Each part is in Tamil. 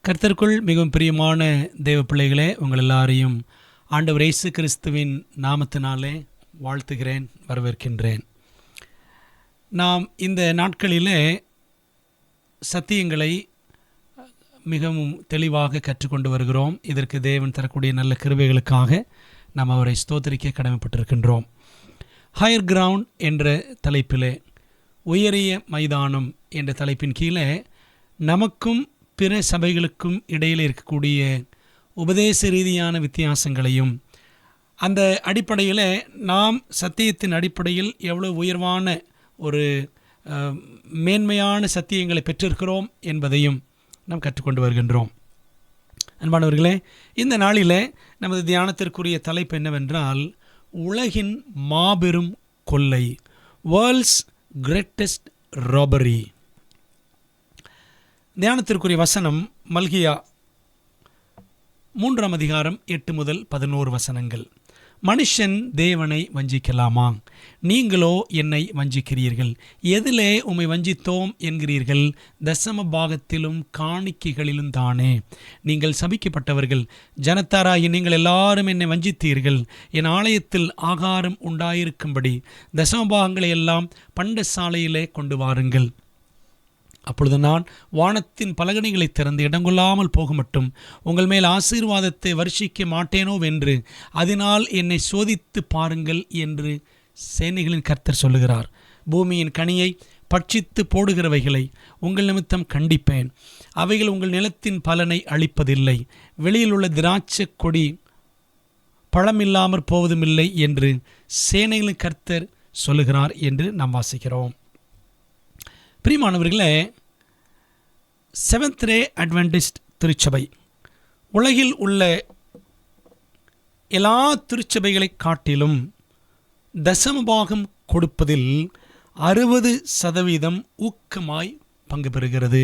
கர்த்தருக்குள் மிகவும் பிரியமான தேவ பிள்ளைகளே, உங்கள் எல்லாரையும் ஆண்டவர் இயேசு கிறிஸ்துவின் நாமத்தினாலே வாழ்த்துகிறேன், வரவேற்கின்றேன். நாம் இந்த நாட்களிலே சத்தியங்களை மிகவும் தெளிவாக கற்றுக்கொண்டு வருகிறோம். இதற்கு தேவன் தரக்கூடிய நல்ல கிருபைகளுக்காக நாம் அவரை ஸ்தோத்திரிக்க கடமைப்பட்டிருக்கின்றோம். ஹையர் கிரவுண்ட் என்ற தலைப்பிலே, உயரிய மைதானம் என்ற தலைப்பின் கீழே நமக்கும் பிற சபைகளுக்கும் இடையில் இருக்கக்கூடிய உபதேச ரீதியான வித்தியாசங்களையும், அந்த அடிப்படையில் நாம் சத்தியத்தின் அடிப்படையில் எவ்வளோ உயர்வான ஒரு மேன்மையான சத்தியங்களை பெற்றிருக்கிறோம் என்பதையும் நாம் கற்றுக்கொண்டு வருகின்றோம். அன்பானவர்களே, இந்த நாளில் நமது தியானத்திற்குரிய தலைப்பு என்னவென்றால், உலகின் மாபெரும் கொள்ளை, வேர்ல்ட்ஸ் கிரேட்டஸ்ட் ராபரி. தியானத்திற்குரிய வசனம் மல்கியா 3 அதிகாரம் 8 முதல் 11 வசனங்கள். மனுஷன் தேவனை வஞ்சிக்கலாமா? நீங்களோ என்னை வஞ்சிக்கிறீர்கள். எதிலே உம்மை வஞ்சித்தோம் என்கிறீர்கள்? தசம பாகத்திலும் காணிக்கைகளிலும் தானே. நீங்கள் சபிக்கப்பட்டவர்கள், ஜனத்தாராகி நீங்கள் எல்லாரும் என்னை வஞ்சித்தீர்கள். என் ஆலயத்தில் ஆகாரம் உண்டாயிருக்கும்படி தசம பாகங்களை எல்லாம் பண்டசாலையிலே கொண்டு வாருங்கள். அப்பொழுது நான் வானத்தின் பலகணிகளை திறந்து இடங்கொள்ளாமல் போக மட்டும் உங்கள் மேல் ஆசீர்வாதத்தை வருஷிக்க மாட்டேனோ வென்று அதனால் என்னை சோதித்து பாருங்கள் என்று சேனைகளின் கர்த்தர் சொல்லுகிறார். பூமியின் கனியை பட்சித்து போடுகிறவைகளை உங்கள் நிமித்தம் கண்டிப்பேன். அவைகள் உங்கள் நிலத்தின் பலனை அளிப்பதில்லை. வெளியில் உள்ள திராட்சை கொடி பழமில்லாமற் போவதுமில்லை என்று சேனைகளின் கர்த்தர் சொல்லுகிறார் என்று நாம் வாசிக்கிறோம். பிரியமானவர்களே, செவன்த் டே அட்வென்டிஸ்ட் திருச்சபை உலகில் உள்ள எல்லா திருச்சபைகளை காட்டிலும் தசமபாகம் கொடுப்பதில் 60% ஊக்கமாய் பங்கு பெறுகிறது.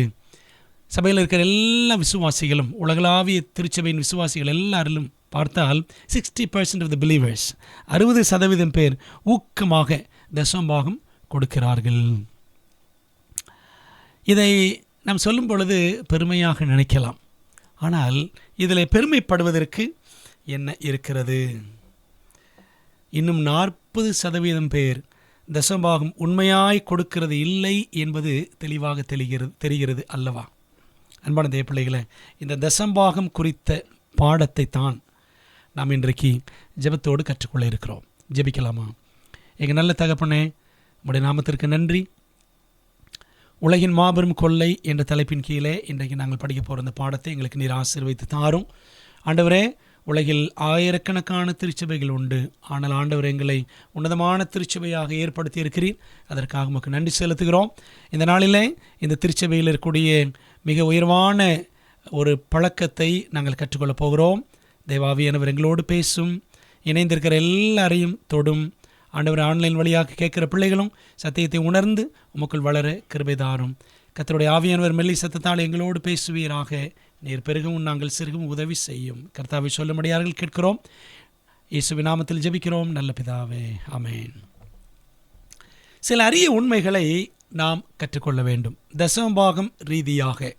சபையில் இருக்கிற எல்லா விசுவாசிகளும், உலகளாவிய திருச்சபையின் விசுவாசிகள் எல்லாரிலும் பார்த்தால் 60% ஆஃப் த பிலீவர்ஸ், 60% பேர் ஊக்கமாக தசமபாகம் கொடுக்கிறார்கள். இதை நாம் சொல்லும் பொழுது பெருமையாக நினைக்கலாம். ஆனால் இதில் பெருமைப்படுவதற்கு என்ன இருக்கிறது? இன்னும் 40% பேர் தசமபாகம் உண்மையாய் கொடுக்கிறது இல்லை என்பது தெளிவாக தெரிகிறது அல்லவா? அன்பான தேவ பிள்ளைகளே, இந்த தசமபாகம் குறித்த பாடத்தை தான் நாம் இன்றைக்கு ஜெபத்தோடு கற்றுக்கொள்ள இருக்கிறோம். ஜெபிக்கலாமா? எங்கள் நல்ல தகப்பனே, உம்முடைய நாமத்திற்கு நன்றி. உலகின் மாபெரும் கொள்ளை என்ற தலைப்பின் கீழே இன்றைக்கு நாங்கள் படிக்க போகிற இந்த பாடத்தை எங்களுக்கு நீர் ஆசீர்வதித்து தாரும். ஆண்டவரே, உலகில் ஆயிரக்கணக்கான திருச்சபைகள் உண்டு. ஆனால் ஆண்டவர் எங்களை உன்னதமான திருச்சபையாக ஏற்படுத்தி இருக்கிறீர். அதற்காக உமக்கு நன்றி செலுத்துகிறோம். இந்த நாளிலே இந்த திருச்சபையில் இருக்கக்கூடிய மிக உயர்வான ஒரு பழக்கத்தை நாங்கள் கற்றுக்கொள்ளப் போகிறோம். தேவாவியானவர் எங்களோடு பேசும், இணைந்திருக்கிற எல்லாரையும் தொடும். ஆண்டவர், ஆன்லைன் வழியாக கேட்குற பிள்ளைகளும் சத்தியத்தை உணர்ந்து உமக்குள் வளர கிருபை தாரும். கர்த்தருடைய ஆவியானவர் மெல்லி சத்தத்தால் எங்களோடு பேசுவீராக. நீர் பெருகவும் நாங்கள் சிறுகவும் உதவி செய்யும். கர்த்தாவை சொல்லும்படியார்கள் கேட்கிறோம். இயேசுவின் நாமத்தில் ஜெபிக்கிறோம் நல்ல பிதாவே, ஆமென். சில அரிய உண்மைகளை நாம் கற்றுக்கொள்ள வேண்டும். தசமபாகம் ரீதியாக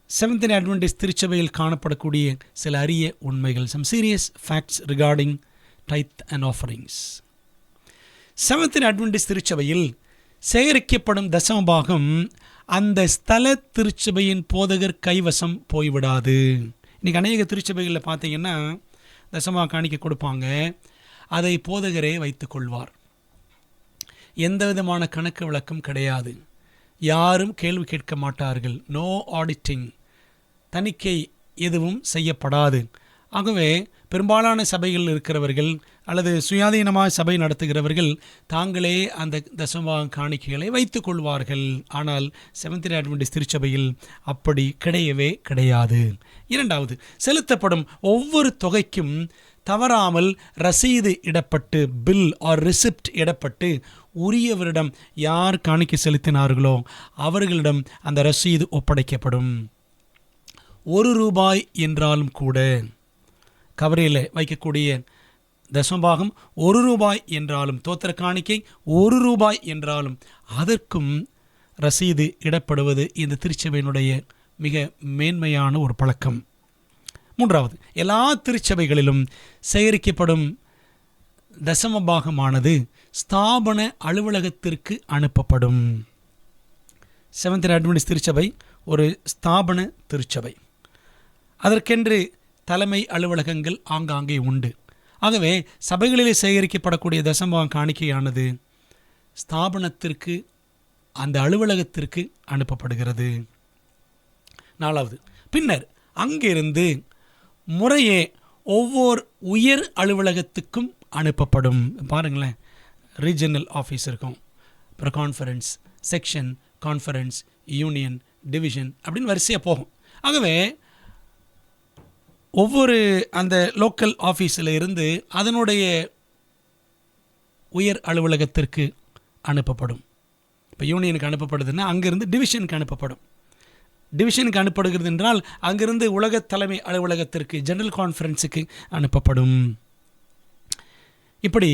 செவன்த் டே அட்வென்டிஸ்ட் திருச்சபையில் காணப்படக்கூடிய சில அரிய உண்மைகள். Some serious facts regarding tithe and offerings. Seventh day adventist திருச்சபையில் சேகரிக்கப்படும் தசமபாகம் அந்த ஸ்தல திருச்சபையின் போதகர் கைவசம் போய்விடாது. இன்றைக்கி அநேக திருச்சபைகளில் பார்த்தீங்கன்னா தசமபாகம் காணிக்க கொடுப்பாங்க, அதை போதகரே வைத்து கொள்வார். எந்த விதமான கணக்கு விளக்கம் கிடையாது. யாரும் கேள்வி கேட்க மாட்டார்கள். நோ ஆடிட்டிங், தணிக்கை எதுவும் செய்யப்படாது. ஆகவே பெரும்பாலான சபைகள் இருக்கிறவர்கள் அல்லது சுயாதீனமாக சபை நடத்துகிறவர்கள் தாங்களே அந்த தசமபாகம் காணிக்கைகளை வைத்து கொள்வார்கள். ஆனால் செவன்த் டே அட்வென்டிஸ்ட் திருச்சபையில் அப்படி கிடையவே கிடையாது. இரண்டாவது, செலுத்தப்படும் ஒவ்வொரு தொகைக்கும் தவறாமல் ரசீது இடப்பட்டு, பில் ஆர் ரிசிப்ட் இடப்பட்டு, உரியவரிடம் யார் காணிக்கை செலுத்தினார்களோ அவர்களிடம் அந்த ரசீது ஒப்படைக்கப்படும். ₹1 என்றாலும் கூட, கவரையில் வைக்கக்கூடிய தசமபாகம் ₹1 என்றாலும், தோத்திர காணிக்கை ₹1 என்றாலும் அதற்கும் ரசீது இடப்படுவது இந்த திருச்சபையினுடைய மிக மேன்மையான ஒரு பழக்கம். மூன்றாவது, எல்லா திருச்சபைகளிலும் சேகரிக்கப்படும் தசமபாகமானது ஸ்தாபன அலுவலகத்திற்கு அனுப்பப்படும். செவன்த் அட்வென்டிஸ்ட் திருச்சபை ஒரு ஸ்தாபன திருச்சபை. அதற்கென்று தலைமை அலுவலகங்கள் ஆங்காங்கே உண்டு. ஆகவே சபைகளிலே சேகரிக்கப்படக்கூடிய தசமபாகம் காணிக்கையானது ஸ்தாபனத்திற்கு, அந்த அலுவலகத்திற்கு அனுப்பப்படுகிறது. நாலாவது, பின்னர் அங்கிருந்து முறையே ஒவ்வொரு உயர் அலுவலகத்துக்கும் அனுப்பப்படும். பாருங்களேன், ரீஜனல் ஆஃபீஸ் இருக்கும், அப்புறம் conference, section, conference, union, division அப்படின்னு வரிசையாக போகும். ஆகவே ஒவ்வொரு அந்த லோக்கல் ஆஃபீஸில் இருந்து அதனுடைய உயர் அலுவலகத்திற்கு அனுப்பப்படும். இப்போ யூனியனுக்கு அனுப்பப்படுதுன்னா அங்கேருந்து டிவிஷனுக்கு அனுப்பப்படும். டிவிஷனுக்கு அனுப்பப்படுகிறது என்றால் அங்கிருந்து உலக தலைமை அலுவலகத்திற்கு, ஜெனரல் கான்ஃபரன்ஸுக்கு அனுப்பப்படும். இப்படி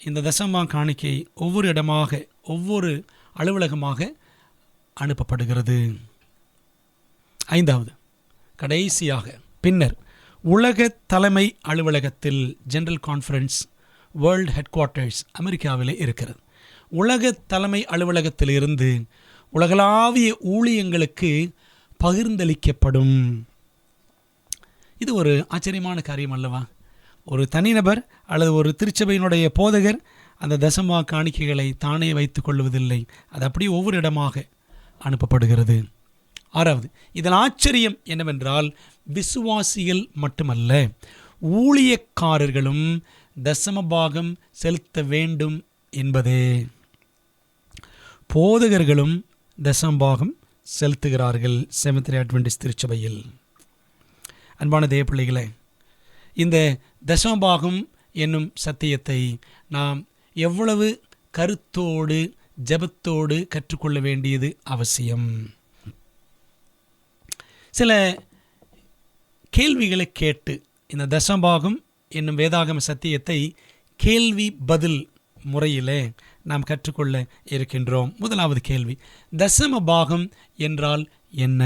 இந்த தசமபாகம் காணிக்கை ஒவ்வொரு இடமாக, ஒவ்வொரு அலுவலகமாக அனுப்பப்படுகிறது. ஐந்தாவது, கடைசியாக பின்னர் உலக தலைமை அலுவலகத்தில், general conference, world headquarters அமெரிக்காவிலே இருக்கிறது. உலக தலைமை அலுவலகத்தில் இருந்து உலகளாவிய ஊழியங்களுக்கு பகிர்ந்தளிக்கப்படும். இது ஒரு ஆச்சரியமான காரியம் அல்லவா? ஒரு தனிநபர் அல்லது ஒரு திருச்சபையினுடைய போதகர் அந்த தசமபாக காணிக்கைகளை தானே வைத்துக் கொள்வதில்லை. அது அப்படியே ஒவ்வொரு இடமாக அனுப்பப்படுகிறது. ஆறாவது, இதன் ஆச்சரியம் என்னவென்றால், விசுவாசிகள் மட்டுமல்ல, ஊழியக்காரர்களும் தசமபாகம் செலுத்த வேண்டும் என்பதே. போதகர்களும் தசமபாகம் செலுத்துகிறார்கள் செவன்த் அட்வென்டிஸ்ட் திருச்சபையில். அன்பான தேவப்பிள்ளைகளே, இந்த தசமபாகம் என்னும் சத்தியத்தை நாம் எவ்வளவு கருத்தோடு, ஜெபத்தோடு கற்றுக்கொள்ள வேண்டியது அவசியம். சில கேள்விகளை கேட்டு இந்த தசமபாகம் என்னும் வேதாகம சத்தியத்தை கேள்வி பதில் முறையிலே நாம் கற்றுக்கொள்ள இருக்கின்றோம். முதலாவது கேள்வி, தசமபாகம் என்றால் என்ன?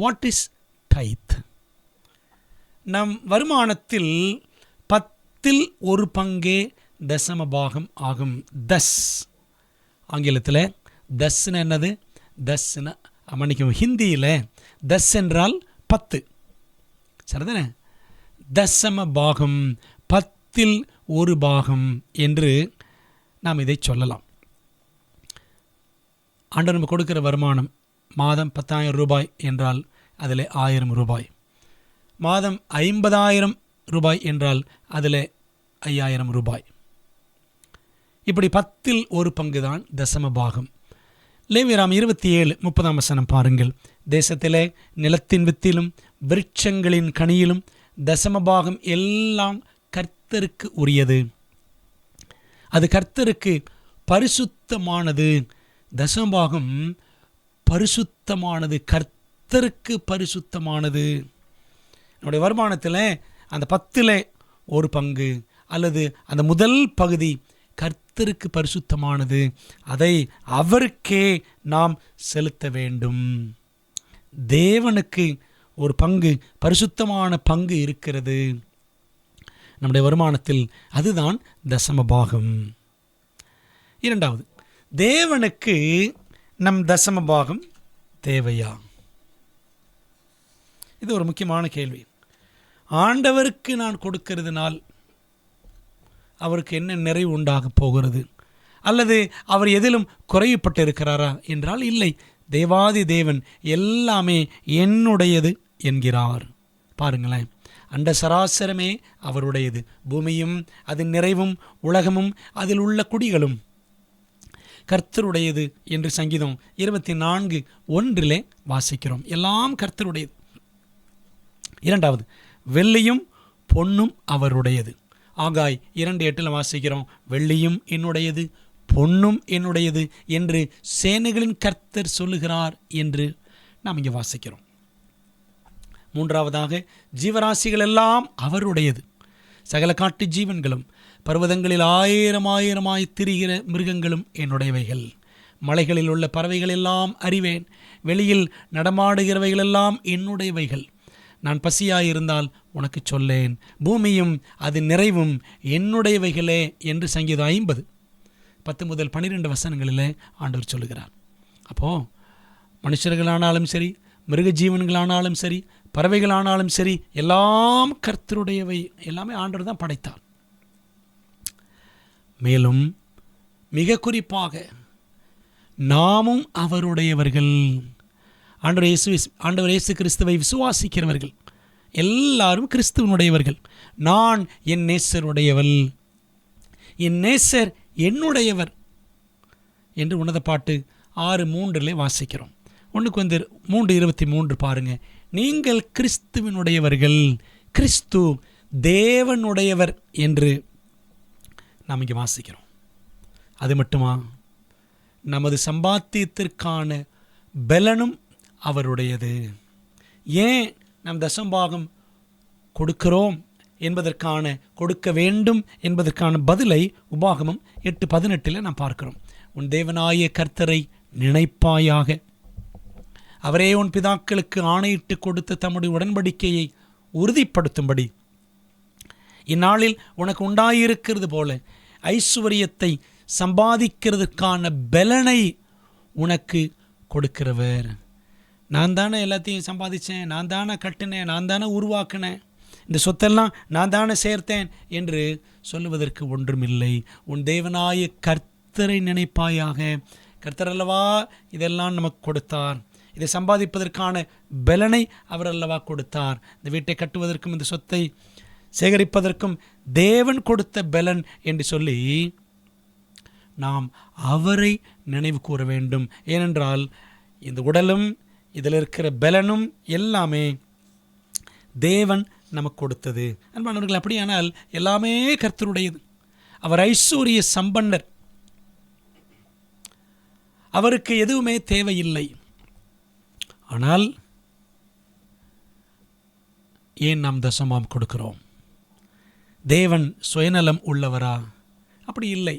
What is tithe? நம் வருமானத்தில் 10ல் 1 பங்கே தசமபாகம் ஆகும். தஸ், ஆங்கிலத்தில் தஸ்ன்னு என்னது? தஸ்ன்னு மன்னிக்கும், ஹிந்தியில் தஸ் என்றால் 10, சரிதானே? தசமபாகம், 10ல் 1 பாகம் என்று நாம் இதை சொல்லலாம். ஆண்டவர் நம்ம கொடுக்கிற வருமானம் மாதம் 10,000 ரூபாய் என்றால் அதில் 1000 ரூபாய், மாதம் 50,000 ரூபாய் என்றால் அதில் 5,000 ரூபாய். இப்படி 10ல் 1 பங்கு தான் தசமபாகம். லேவியராம் 27:30 பாருங்கள். தேசத்திலே நிலத்தின் வித்திலும் விருட்சங்களின் கனியிலும் தசமபாகம் எல்லாம் கர்த்தருக்கு உரியது. அது கர்த்தருக்கு பரிசுத்தமானது. தசமபாகம் பரிசுத்தமானது, கர்த்தருக்கு பரிசுத்தமானது. நம்முடைய வருமானத்தில் அந்த 10ல் 1 பங்கு அல்லது அந்த முதல் பகுதி கர்த்தருக்கு பரிசுத்தமானது. அதை அவருக்கே நாம் செலுத்த வேண்டும். தேவனுக்கு ஒரு பங்கு, பரிசுத்தமான பங்கு இருக்கிறது நம்முடைய வருமானத்தில். அதுதான் தசமபாகம். இரண்டாவது, தேவனுக்கு நம் தசமபாகம் தேவையா? இது ஒரு முக்கியமான கேள்வி. ஆண்டவருக்கு நான் கொடுக்கிறதுனால் அவருக்கு என்ன நிறைவு உண்டாக போகிறது? அல்லது அவர் எதிலும் குறைவுபட்டு இருக்கிறாரா என்றால் இல்லை. தேவாதி தேவன் எல்லாமே என்னுடையது என்கிறார். பாருங்களேன், அண்ட சராசரமே அவருடையது. பூமியும் அதன் நிறைவும் உலகமும் அதில் உள்ள குடிகளும் கர்த்தருடையது என்று சங்கீதம் 24:1 வாசிக்கிறோம். எல்லாம் கர்த்தருடையது. இரண்டாவது, வெள்ளியும் பொன்னும் அவருடையது. ஆகாய் 2:8 வாசிக்கிறோம், வெள்ளியும் என்னுடையது, பொன்னும் என்னுடையது என்று சேனைகளின் கர்த்தர் சொல்லுகிறார் என்று நாம் இங்கே வாசிக்கிறோம். மூன்றாவதாக, ஜீவராசிகள் எல்லாம் அவருடையது. சகல காட்டு ஜீவன்களும் பர்வதங்களில் 1000 திரிகிற மிருகங்களும் என்னுடையவைகள். மலைகளில் உள்ள பறவைகள் எல்லாம் அறிவேன். வெளியில் நடமாடுகிறவைகளெல்லாம் என்னுடையவைகள். நான் பசியாயிருந்தால் உனக்கு சொல்லேன். பூமியும் அது நிறைவும் என்னுடையவைகளே என்று சங்கீதம் 50:10 முதல் 12 வசனங்களில் ஆண்டவர் சொல்லுகிறார். அப்போது மனுஷர்களானாலும் சரி, மிருக ஜீவன்களானாலும் சரி, பறவைகளானாலும் சரி, எல்லாம் கர்த்தருடையவை. எல்லாமே ஆண்டவர் தான் படைத்தார். மேலும் மிக குறிப்பாக நாமும் அவருடையவர்கள். ஆண்டவர் இயேசு கிறிஸ்துவை விசுவாசிக்கிறவர்கள் எல்லாரும் கிறிஸ்துவனுடையவர்கள். நான் என் நேசருடையவள், என் நேசர் என்னுடையவர் என்று உன்னத பாட்டு 6:3 வாசிக்கிறோம். 1 3:23 பாருங்க. நீங்கள் கிறிஸ்துவனுடையவர்கள், கிறிஸ்து தேவனுடையவர் என்று நாம் இங்கே வாசிக்கிறோம். அது மட்டுமா, நமது சம்பாத்தியத்திற்கான பலனும் அவருடையது. ஏன் நம் தசம்பாகம் கொடுக்கிறோம் என்பதற்கான, கொடுக்க வேண்டும் என்பதற்கான பதிலை உபாகமம் 8:18 நாம் பார்க்கிறோம். உன் தேவனாய கர்த்தரை நினைப்பாயாக, அவரே உன் பிதாக்களுக்கு ஆணையிட்டு கொடுத்த தம்முடைய உடன்படிக்கையை உறுதிப்படுத்தும்படி இந்நாளில் உனக்கு உண்டாயிருக்கிறது போல ஐஸ்வர்யத்தை சம்பாதிக்கிறதுக்கான பலனை உனக்கு கொடுக்கிறவர். நான் தானே எல்லாத்தையும் சம்பாதிச்சேன், நான் தானே கட்டினேன், நான் தானே உருவாக்கினேன், இந்த சொத்தெல்லாம் நான் தானே சேர்த்தேன் என்று சொல்லுவதற்கு ஒன்றுமில்லை. உன் தேவனாய கர்த்தரை நினைப்பாயாக. கர்த்தர் அல்லவா இதெல்லாம் நமக்கு கொடுத்தார். இதை சம்பாதிப்பதற்கான பலனை அவர் அல்லவா கொடுத்தார். இந்த வீட்டை கட்டுவதற்கும் இந்த சொத்தை சேகரிப்பதற்கும் தேவன் கொடுத்த பலன் என்று சொல்லி நாம் அவரை நினைவு கூற வேண்டும். ஏனென்றால் இந்த உடலும் இதில் இருக்கிற பலனும் எல்லாமே தேவன் நமக்கு கொடுத்தது. அன்பானவர்கள், அப்படியானால் எல்லாமே கர்த்தருடையது. அவர் ஐஸ்வர்ய சம்பன்னர், அவருக்கு எதுவுமே தேவையில்லை. ஆனால் ஏன் நாம் தசமாம் கொடுக்கிறோம்? தேவன் சுயநலம் உள்ளவரா? அப்படி இல்லை.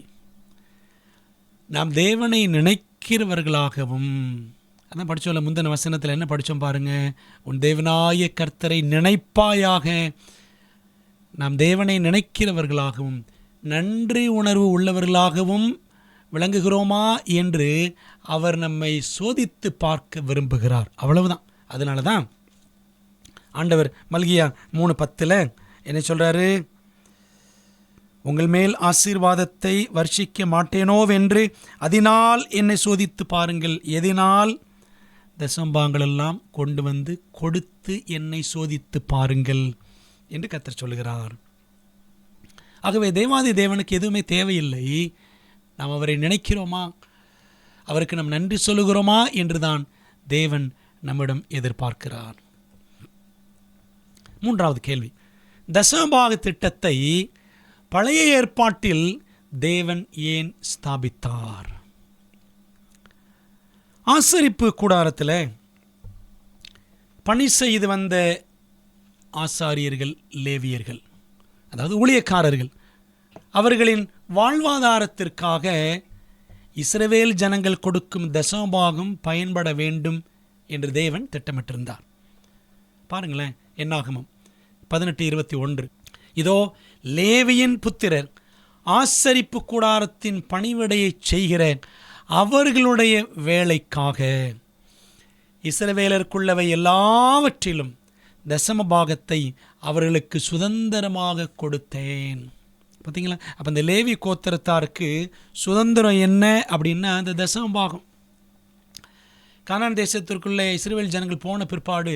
நாம் தேவனை நினைக்கிறவர்களாகவும், அதான் படித்தோம்ல முந்தின வசனத்தில் என்ன படித்தோம் பாருங்க. உன் தேவனாய கர்த்தரை நினைப்பாயாக. நாம் தேவனை நினைக்கிறவர்களாகவும் நன்றி உணர்வு உள்ளவர்களாகவும் விளங்குகிறோமா என்று அவர் நம்மை சோதித்து பார்க்க விரும்புகிறார். அவ்வளவுதான். அதனால தான் ஆண்டவர் மல்கியா 3:10 என்ன சொல்கிறாரு? உங்கள் மேல் ஆசீர்வாதத்தை வர்ஷிக்க மாட்டேனோவென்று அதனால் என்னை சோதித்து பாருங்கள். எதினால்? தசம்பாங்களெல்லாம் கொண்டு வந்து கொடுத்து என்னை சோதித்து பாருங்கள் என்று கர்த்தர் சொல்லுகிறார். ஆகவே தேவாதி தேவனுக்கு எதுவுமே தேவையில்லை. நாம் அவரை நினைக்கிறோமா, அவருக்கு நாம் நன்றி சொல்லுகிறோமா என்றுதான் தேவன் நம்மிடம் எதிர்பார்க்கிறார். 3வது கேள்வி, தசமபாக திட்டத்தை பழைய ஏற்பாட்டில் தேவன் ஏன் ஸ்தாபித்தார்? ஆசரிப்பு கூடாரத்தில் பணி செய்து வந்த ஆசாரியர்கள், லேவியர்கள், அதாவது ஊழியக்காரர்கள், அவர்களின் வாழ்வாதாரத்திற்காக இஸ்ரவேல் ஜனங்கள் கொடுக்கும் தசமபாகம் பயன்பட வேண்டும் என்று தேவன் திட்டமிட்டிருந்தார். பாருங்களேன், என்னாகமம் 18:21. இதோ லேவியின் புத்திரர் ஆசரிப்பு கூடாரத்தின் பணிவிடையை செய்கிற அவர்களுடைய வேலைக்காக இஸ்ரவேலருக்குள்ளவை எல்லாவற்றிலும் தசமபாகத்தை அவர்களுக்கு சுதந்திரமாக கொடுத்தேன். பார்த்தீங்களா? அப்போ இந்த லேவி கோத்திரத்தாருக்கு சுதந்திரம் என்ன அப்படின்னா அந்த தசமபாகம். கானான் தேசத்திற்குள்ளே இஸ்ரவேல் ஜனங்கள் போன பிற்பாடு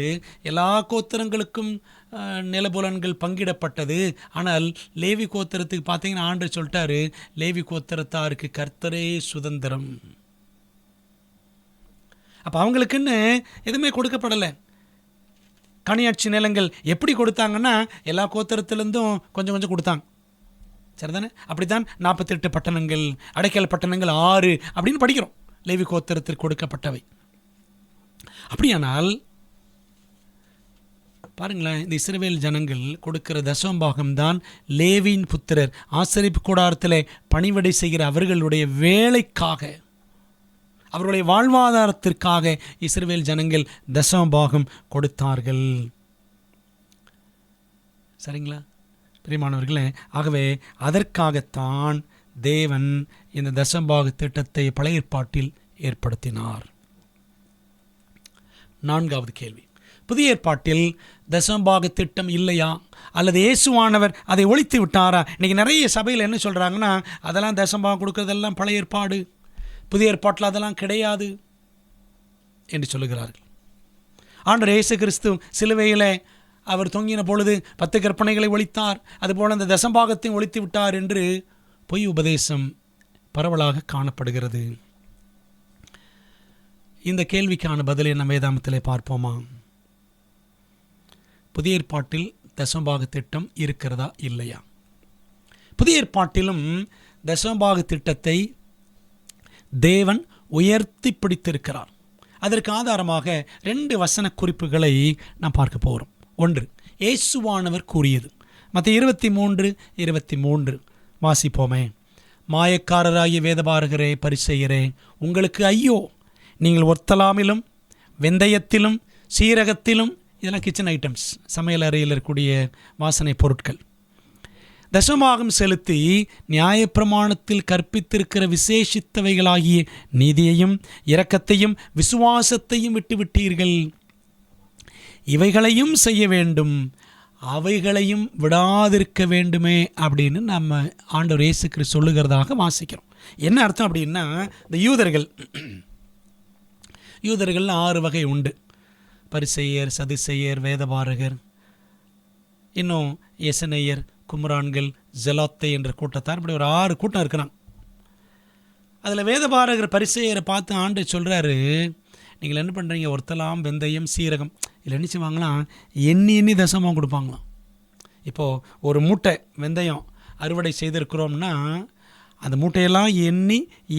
எல்லா கோத்திரங்களுக்கும் நிலபுலன்கள் பங்கிடப்பட்டது. ஆனால் லேவி கோத்திரத்துக்கு பார்த்தீங்கன்னா ஆண்டவர் சொல்லிட்டாரு, லேவி கோத்திரத்தாருக்கு கர்த்தரே சுதந்திரம். அப்போ அவங்களுக்குன்னு எதுவுமே கொடுக்கப்படலை. கனியாட்சி நிலங்கள் எப்படி கொடுத்தாங்கன்னா எல்லா கோத்திரத்திலேருந்தும் கொஞ்சம் கொஞ்சம் கொடுத்தாங்க. சரிதானே? அப்படித்தான் 48 பட்டணங்கள், அடைக்கல் பட்டணங்கள் 6 அப்படின்னு படிக்கிறோம். லேவி கோத்திரத்திற்கு கொடுக்கப்பட்டவை. அப்படியானால் பாருங்களேன், இந்த இஸ்ரவேல் ஜனங்கள் கொடுக்கிற தசமபாகம்தான் லேவியின் புத்திரர் ஆசரிப்பு கூடாரத்தில் பணிவிடை செய்கிற அவர்களுடைய வேலைக்காக அவர்களுடைய வாழ்வாதாரத்திற்காக இஸ்ரவேல் ஜனங்கள் தசமபாகம் கொடுத்தார்கள். சரிங்களா பிரியமானவர்களே? ஆகவே அதற்காகத்தான் தேவன் இந்த தசமபாக திட்டத்தை பழைய ஏற்பாட்டில் ஏற்படுத்தினார். 4வது கேள்வி, புதிய ஏற்பாட்டில் தசமபாக திட்டம் இல்லையா, அல்லது இயேசுவானவர் அதை ஒழித்து விட்டாரா? இன்றைக்கி நிறைய சபையில் என்ன சொல்கிறாங்கன்னா, அதெல்லாம் தசமபாகம் கொடுக்கறதெல்லாம் பழைய ஏற்பாடு, புதிய ஏற்பாட்டில் அதெல்லாம் கிடையாது என்று சொல்லுகிறார்கள். ஆண்டவர் இயேசு கிறிஸ்து சிலுவையில் அவர் தொங்கின பொழுது 10 கற்பனைகளை ஒழித்தார், அதுபோல் அந்த தசமபாகத்தையும் ஒழித்து விட்டார் என்று பொய் உபதேசம் பரவலாக காணப்படுகிறது. இந்த கேள்விக்கான பதிலை நம்ம வேதாகமத்திலே பார்ப்போமா? புதிய ஏற்பாட்டில் தசமபாக திட்டம் இருக்கிறதா இல்லையா? புதிய ஏற்பாட்டிலும் தசமபாக திட்டத்தை தேவன் உயர்த்தி பிடித்திருக்கிறார். அதற்கு ஆதாரமாக 2 வசன குறிப்புகளை நாம் பார்க்க போகிறோம். ஒன்று, இயேசுவானவர் கூறியது. மத்தேயு 23:23 வாசிப்போமே. மாயக்காரராகிய வேதபாரகரே, பரிசேயரே, உங்களுக்கு ஐயோ! நீங்கள் ஒர்த்தலாமிலும் வெந்தயத்திலும் சீரகத்திலும், இதெல்லாம் கிச்சன் ஐட்டம்ஸ், சமையல் அறையில் இருக்கக்கூடிய வாசனை பொருட்கள், தசமபாகம் செலுத்தி நியாயப்பிரமாணத்தில் கற்பித்திருக்கிற விசேஷித்தவைகளாகிய நீதியையும் இரக்கத்தையும் விசுவாசத்தையும் விட்டுவிட்டீர்கள். இவைகளையும் செய்ய வேண்டும், அவைகளையும் விடாதிருக்க வேண்டுமே அப்படின்னு நம்ம ஆண்டவர் இயேசு கிறிஸ்து சொல்லுகிறதாக வாசிக்கிறோம். என்ன அர்த்தம் அப்படின்னா, இந்த யூதர்கள் 6 வகை உண்டு. பரிசேயர், சதுசேயர், வேதபாரகர், இன்னும் எசனேயர், கும்ரான்கள், ஜெலாத்தை என்ற கூட்டத்தார், இப்படி ஒரு 6 கூட்டம் இருக்கிறாங்க. அதில் வேதபாரகர் பரிசேயரை பார்த்து ஆண்டு சொல்கிறாரு, நீங்கள் என்ன பண்ணுறீங்க, ஒர்த்தலாம் வெந்தயம் சீரகம் இல்லை என்ன செய்வாங்களாம், எண்ணி தசமம் கொடுப்பாங்களாம். இப்போது ஒரு மூட்டை வெந்தயம் அறுவடை செய்திருக்கிறோம்னா அந்த மூட்டையெல்லாம்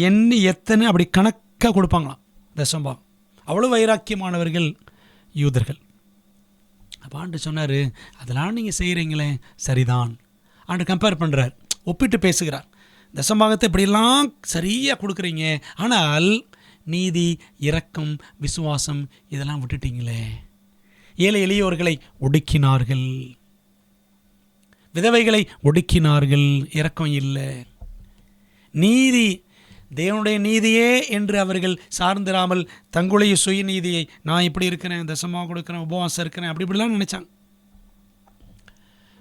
எண்ணி எத்தனை அப்படி கணக்காக கொடுப்பாங்களாம் தசமம். அவ்வளோ வைராக்கியமானவர்கள் யூதர்கள். அப்போ ஆண்டு சொன்னார், அதெல்லாம் நீங்கள் செய்கிறீங்களே சரிதான். ஆண்டு கம்பேர் பண்ணுறார், ஒப்பிட்டு பேசுகிறார். தசமபாகத்தை இப்படியெல்லாம் சரியாக கொடுக்குறீங்க, ஆனால் நீதி இரக்கம் விசுவாசம் இதெல்லாம் விட்டுட்டீங்களே. ஏழை எளியோர்களை ஒடுக்கினார்கள், விதவைகளை ஒடுக்கினார்கள், இரக்கம் இல்லை. நீதி தேவனுடைய நீதியே என்று அவர்கள் சார்ந்திராமல் தங்களுடைய சுயநீதியை, நான் இப்படி இருக்கிறேன், தசமாக கொடுக்குறேன், உபவாசம் இருக்கிறேன், அப்படி இப்படிலாம் நினச்சாங்க.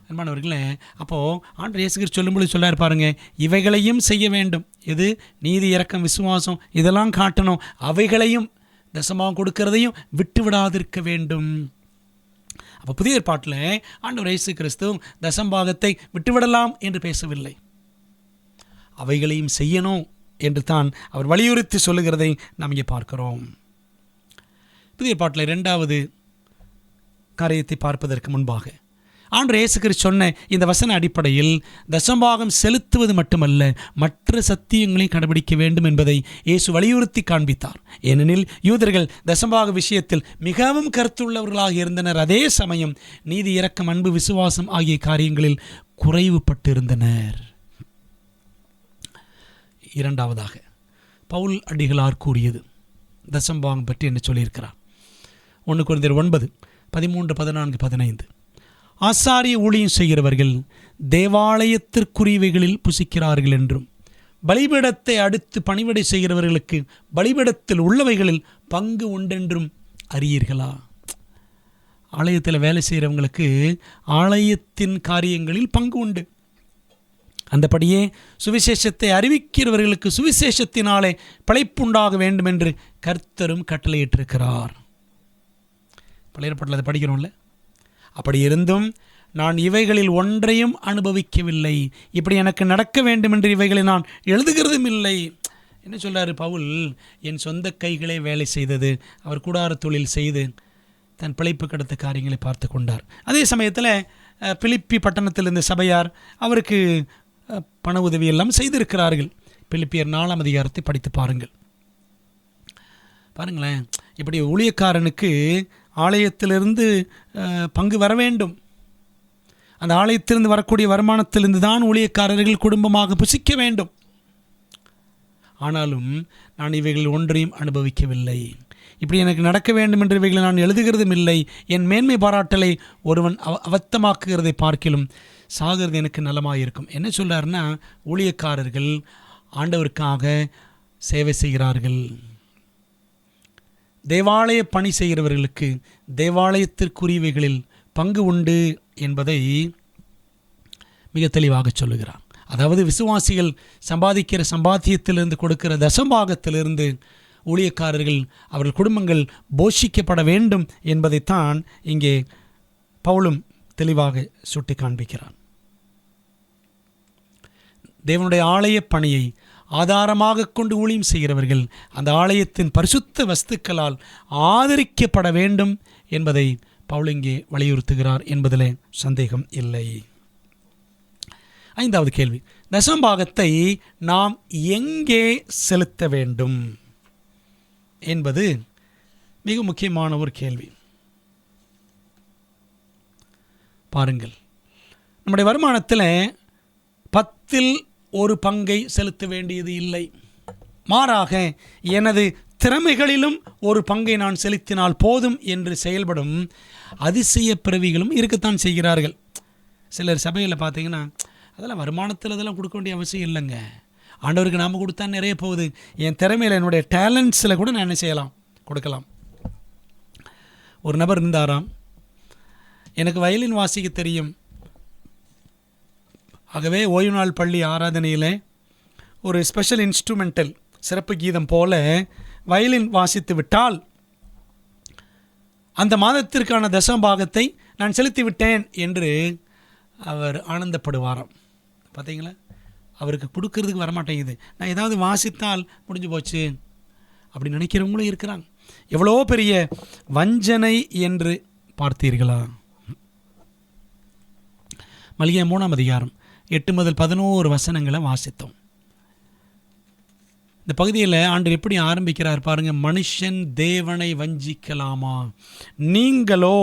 அன்பானவர்களே, அப்போது ஆண்டவர் இயேசு கிறிஸ்து சொல்லும்போது சொல்லார் பாருங்க, இவைகளையும் செய்ய வேண்டும். எது? நீதி இரக்கம் விசுவாசம் இதெல்லாம் காட்டணும். அவைகளையும் தசமாக கொடுக்கறதையும் விட்டு விடாதிருக்க வேண்டும். அப்போ புதிய ஏற்பாட்டில் ஆண்டவர் இயேசு கிறிஸ்து தசம்பாகத்தை விட்டுவிடலாம் என்று பேசவில்லை, அவைகளையும் செய்யணும் என்று தான் அவர் வலியுறுத்தி சொல்லுகிறதை நாம் இங்கே பார்க்கிறோம். புதிய ஏற்பாட்டில் 2வது காரியத்தை பார்ப்பதற்கு முன்பாக ஆண்டவர் இயேசு கிறிஸ்து சொன்ன இந்த வசன அடிப்படையில் தசம்பாகம் செலுத்துவது மட்டுமல்ல, மற்ற சத்தியங்களையும் கடைபிடிக்க வேண்டும் என்பதை இயேசு வலியுறுத்தி காண்பித்தார். ஏனெனில் யூதர்கள் தசம்பாக விஷயத்தில் மிகவும் கருத்துள்ளவர்களாக இருந்தனர். அதே சமயம் நீதி இரக்கம் அன்பு விசுவாசம் ஆகிய காரியங்களில் குறைவுபட்டிருந்தனர். 2வதாக பவுல் அடிகளார் கூறியது தசம்பாகம் பற்றி என்ன சொல்லியிருக்கிறார். 1 கொரிந்தியர் 9:13-14-15 ஆசாரிய ஊழியம் செய்கிறவர்கள் தேவாலயத்திற்குரியவைகளில் புசிக்கிறார்கள் என்றும், பலிபீடத்தை அடுத்து பணிவிடை செய்கிறவர்களுக்கு பலிபீடத்தில் உள்ளவைகளில் பங்கு உண்டென்றும் அறியீர்களா? ஆலயத்தில் வேலை செய்கிறவங்களுக்கு ஆலயத்தின் காரியங்களில் பங்கு உண்டு. அந்தபடியே சுவிசேஷத்தை அறிவிக்கிறவர்களுக்கு சுவிசேஷத்தினாலே பிழைப்புண்டாக வேண்டும் என்று கர்த்தரும் கட்டளையிட்டிருக்கிறார். பழைய ஏற்பாட்டில் அதை படிக்கிறோம்ல. அப்படி இருந்தும் நான் இவைகளில் ஒன்றையும் அனுபவிக்கவில்லை, இப்படி எனக்கு நடக்க வேண்டும் என்று இவைகளை நான் எழுதுகிறதும் இல்லை. என்ன சொல்கிறார் பவுல்? என் சொந்த கைகளே வேலை செய்தது. அவர் கூடார தொழில் செய்து தன் பிழைப்பு கடத்த காரியங்களை பார்த்து கொண்டார். அதே சமயத்தில் பிலிப்பி பட்டணத்தில் இருந்த சபையார் அவருக்கு பண உதவி எல்லாம் செய்திருக்கிறார்கள். பிலிப்பியர் 4ஆம் அதிகாரத்தை படித்து பாருங்களேன். இப்படி ஊழியக்காரனுக்கு ஆலயத்திலிருந்து பங்கு வர வேண்டும். அந்த ஆலயத்திலிருந்து வரக்கூடிய வருமானத்திலிருந்து தான் ஊழியக்காரர்கள் குடும்பமாக புசிக்க வேண்டும். ஆனாலும் நான் இவைகள் ஒன்றையும் அனுபவிக்கவில்லை. இப்படி எனக்கு நடக்க வேண்டும் என்ற இவைகளை நான் எழுதுகிறதும் இல்லை. என் மேன்மை பாராட்டலை ஒருவன் அவத்தமாக்குகிறதை பார்க்கிலும் சாகிறது எனக்கு நலமாயிருக்கும். என்ன சொல்கிறாருன்னா, ஊழியக்காரர்கள் ஆண்டவருக்காக சேவை செய்கிறார்கள். தேவாலய பணி செய்கிறவர்களுக்கு தேவாலயத்திற்குரியவைகளில் பங்கு உண்டு என்பதை மிக தெளிவாக சொல்லுகிறார். அதாவது விசுவாசிகள் சம்பாதிக்கிற சம்பாத்தியத்திலிருந்து கொடுக்கிற தசம்பாகத்திலிருந்து ஊழியக்காரர்கள் அவர்கள் குடும்பங்கள் போஷிக்கப்பட வேண்டும் என்பதைத்தான் இங்கே பவுலும் தெளிவாக சுட்டி காண்பிக்கிறார். தேவனுடைய ஆலய பணியை ஆதாரமாக கொண்டு ஊழியம் செய்கிறவர்கள் அந்த ஆலயத்தின் பரிசுத்த வஸ்துக்களால் ஆதரிக்கப்பட வேண்டும் என்பதை பவுல் இங்கே வலியுறுத்துகிறார் என்பதிலே சந்தேகம் இல்லை. 5வது கேள்வி, தசம்பாகத்தை நாம் எங்கே செலுத்த வேண்டும் என்பது மிக முக்கியமான ஒரு கேள்வி. பாருங்கள், நம்முடைய வருமானத்தில் 10ல் ஒரு பங்கை செலுத்த வேண்டியது இல்லை. மாறாக எனது திறமைகளிலும் ஒரு பங்கை நான் செலுத்தினால் போதும் என்று செயல்படும் அதிசய பிறவிகளும் இருக்கத்தான் செய்கிறார்கள். சிலர் சபையில் பார்த்தீங்கன்னா, அதெல்லாம் வருமானத்தில் அதெல்லாம் கொடுக்க வேண்டிய அவசியம் இல்லைங்க, ஆண்டவருக்கு நாம் கொடுத்தா நிறைய போகுது, என் திறமையில் என்னுடைய டேலண்ட்ஸில் கூட நான் என்ன செய்யலாம், கொடுக்கலாம். ஒரு நபர் இருந்தாராம், எனக்கு வயலின் வாசிக்க தெரியும், ஆகவே ஓய்வு நாள் பள்ளி ஆராதனையில் ஒரு ஸ்பெஷல் இன்ஸ்ட்ருமெண்டல் சிறப்பு கீதம் போல வயலின் வாசித்து விட்டால் அந்த மாதத்திற்கான தசம்பாகத்தை நான் செலுத்தி விட்டேன் என்று அவர் ஆனந்தப்படுவாராம். பார்த்தீங்களா, அவருக்கு கொடுக்கறதுக்கு வரமாட்டேங்குது, நான் ஏதாவது வாசித்தால் முடிஞ்சு போச்சு அப்படி நினைக்கிறவங்களும் இருக்கிறாங்க. எவ்வளோ பெரிய வஞ்சனை என்று பார்த்தீர்களா? மல்கியா 3ஆம் அதிகாரம் 8 முதல் 11 வசனங்களை வாசித்தோம். இந்த பகுதியில் ஆண்டவர் எப்படி ஆரம்பிக்கிறார் பாருங்க. மனுஷன் தேவனை வஞ்சிக்கலாமா, நீங்களோ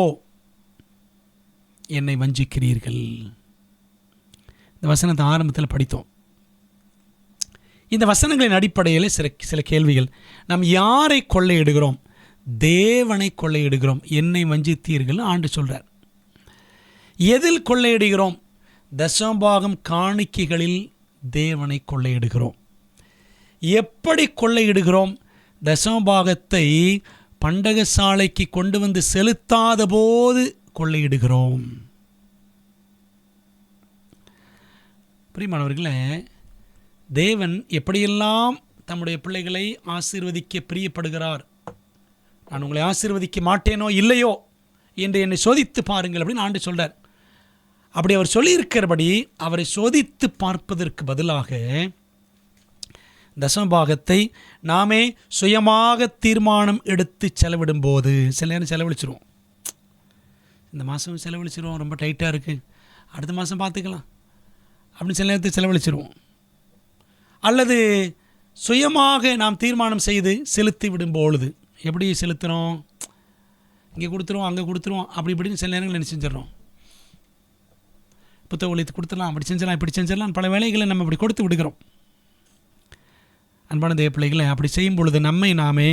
என்னை வஞ்சிக்கிறீர்கள். இந்த வசனத்தை ஆரம்பத்தில் படித்தோம். இந்த வசனங்களின் அடிப்படையில் சில கேள்விகள். நாம் யாரை கொள்ளையிடுகிறோம்? தேவனை கொள்ளையிடுகிறோம். என்னை வஞ்சித்தீர்கள் ஆண்டு சொல்றார். எதில் கொள்ளையிடுகிறோம்? தசம்பாகம் காணிக்கைகளில் தேவனை கொள்ளையிடுகிறோம். எப்படி கொள்ளையிடுகிறோம்? தசமபாகத்தை பண்டகசாலைக்கு கொண்டு வந்து செலுத்தாத போது கொள்ளையிடுகிறோம். பிரியமானவர்களே, தேவன் எப்படியெல்லாம் தம்முடைய பிள்ளைகளை ஆசீர்வதிக்க பிரியப்படுகிறார். நான் உங்களை ஆசீர்வதிக்க மாட்டேனோ இல்லையோ என்று என்னை சோதித்து பாருங்கள் அப்படின்னு ஆண்டு சொல்றார். அப்படி அவர் சொல்லியிருக்கிறபடி அவரை சோதித்து பார்ப்பதற்கு பதிலாக தசமபாகத்தை நாமே சுயமாக தீர்மானம் எடுத்து செலவிடும்போது சில நேரம் செலவழிச்சிருவோம். இந்த மாதம் செலவழிச்சிருவோம், ரொம்ப டைட்டாக இருக்குது, அடுத்த மாதம் பார்த்துக்கலாம் அப்படின்னு சில நேரத்தை செலவழிச்சிருவோம். அல்லது சுயமாக நாம் தீர்மானம் செய்து செலுத்தி விடும்பொழுது எப்படி செலுத்துகிறோம்? இங்கே கொடுத்துருவோம், அங்கே கொடுத்துருவோம், அப்படி இப்படின்னு சில நேரங்கள் என்ன செஞ்சிடறோம்? புத்தக ஒழித்து கொடுத்துடலாம், அப்படி செஞ்சிடலாம், இப்படி செஞ்சிடலாம், பல வேலைகளை நம்ம இப்படி கொடுத்து விடுகிறோம். அன்பான தேவ பிள்ளைகளை, அப்படி செய்யும் பொழுது நம்மை நாமே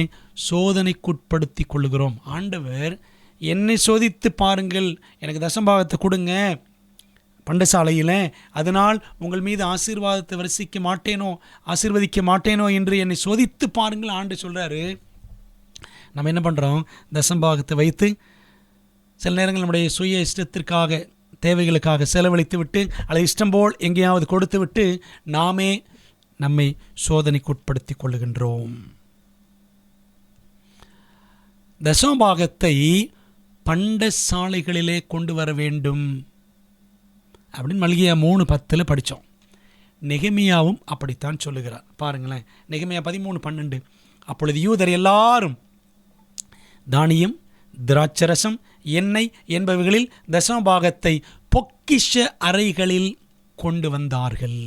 சோதனைக்குட்படுத்தி கொள்ளுகிறோம். ஆண்டவர் என்னை சோதித்து பாருங்கள், எனக்கு தசம்பாகத்தை கொடுங்க பண்டசாலையில், அதனால் உங்கள் மீது ஆசீர்வாதத்தை ஆசீர்வதிக்க மாட்டேனோ என்று என்னை சோதித்து பாருங்கள் ஆண்டு சொல்கிறாரு. நம்ம என்ன பண்ணுறோம்? தசம்பாகத்தை வைத்து சில நேரங்கள் நம்முடைய சுய இஷ்டத்திற்காக தேவைகளுக்காக செலவழித்து விட்டு அல்லது இஷ்டம் போல் எங்கேயாவது கொடுத்து விட்டு நாமே நம்மை சோதனைக்குட்படுத்தி கொள்ளுகின்றோம். தசமபாகத்தை பண்டசாலைகளிலே கொண்டு வர வேண்டும் அப்படின்னு மல்கியா 3:10 படித்தோம். நெகமியாவும் அப்படித்தான் சொல்லுகிறார். பாருங்களேன், நெகமியா 13:12. அப்பொழுது யூதர் எல்லாரும் தானியம், திராட்சரசம், எண்ணெய் என்பவைகளில் தசமபாகத்தை பொக்கிஷ அறைகளில் கொண்டு வந்தார்கள்.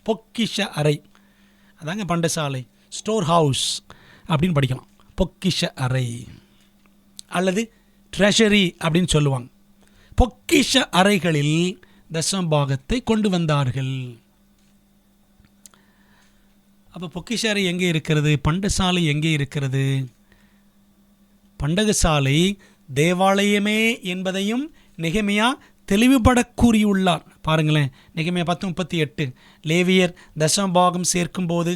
பொக்கிஷ அறை, அதாங்க பண்டசாலை, ஸ்டோர் ஹவுஸ் அப்படின்னு படிக்கலாம். பொக்கிஷ அறை அல்லது ட்ரெஷரி அப்படின்னு சொல்லுவாங்க. பொக்கிஷ அறைகளில் தசமபாகத்தை கொண்டு வந்தார்கள். அப்போ பொக்கிஷாலை எங்கே இருக்கிறது? பண்டசாலை எங்கே இருக்கிறது? பண்டகசாலை தேவாலயமே என்பதையும் நெகேமியா தெளிவுபட கூறியுள்ளார். பாருங்களேன், நெகேமியா 10:38, லேவியர் தசமபாகம் சேர்க்கும்போது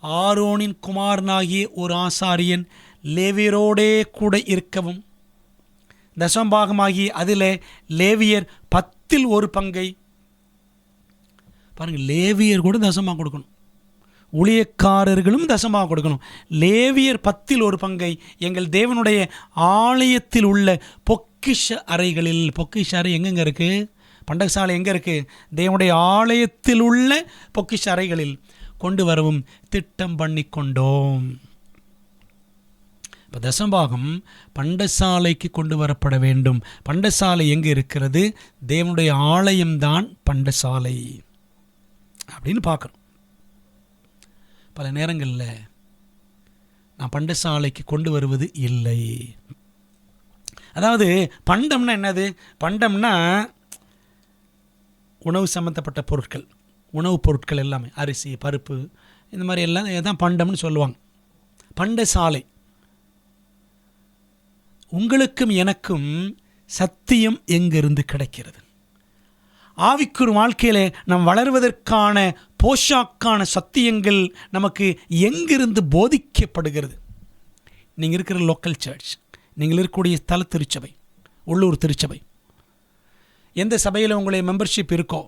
ஆரோனின் குமாரனாகிய ஒரு ஆசாரியன் லேவியரோடே கூட இருக்கவும், தசமபாகமாகி அதில் லேவியர் 10ல் 1 பங்கை, பாருங்கள், லேவியர் கூட தசமாக கொடுக்கணும், ஊழியக்காரர்களும் தசமாக கொடுக்கணும். லேவியர் 10ல் 1 பங்கை எங்கள் தேவனுடைய ஆலயத்தில் உள்ள பொக்கிஷ அறைகளில், பொக்கிஷ அறை எங்கெங்கே இருக்குது? பண்டகசாலை எங்கே இருக்குது? தேவனுடைய ஆலயத்தில் உள்ள பொக்கிஷ அறைகளில் கொண்டு வரவும் திட்டம் பண்ணி கொண்டோம். இப்போ தசம்பாகம் பண்டசாலைக்கு கொண்டு வரப்பட வேண்டும். பண்டசாலை எங்கே இருக்கிறது? தேவனுடைய ஆலயம்தான் பண்டசாலை அப்படின்னு பார்க்குறோம். பல நேரங்களில் நான் பண்டசாலைக்கு கொண்டு வருவது இல்லை. அதாவது பண்டம்னா என்னது? பண்டம்னா உணவு சம்மந்தப்பட்ட பொருட்கள், உணவுப் பொருட்கள் எல்லாமே, அரிசி, பருப்பு, இந்த மாதிரி எல்லாம் தான் பண்டம்னு சொல்லுவாங்க. பண்டசாலை, உங்களுக்கும் எனக்கும் சத்தியம் எங்கிருந்து கிடைக்கிறது? ஆவிக்குறு வாழ்க்கையில் நாம் வளர்வதற்கான போஷாக்கான சத்தியங்கள் நமக்கு எங்கிருந்து போதிக்கப்படுகிறது? நீங்கள் இருக்கிற லோக்கல் சர்ச், நீங்கள் இருக்கக்கூடிய ஸ்தல திருச்சபை, உள்ளூர் திருச்சபை, எந்த சபையில் உங்களுடைய மெம்பர்ஷிப் இருக்கோ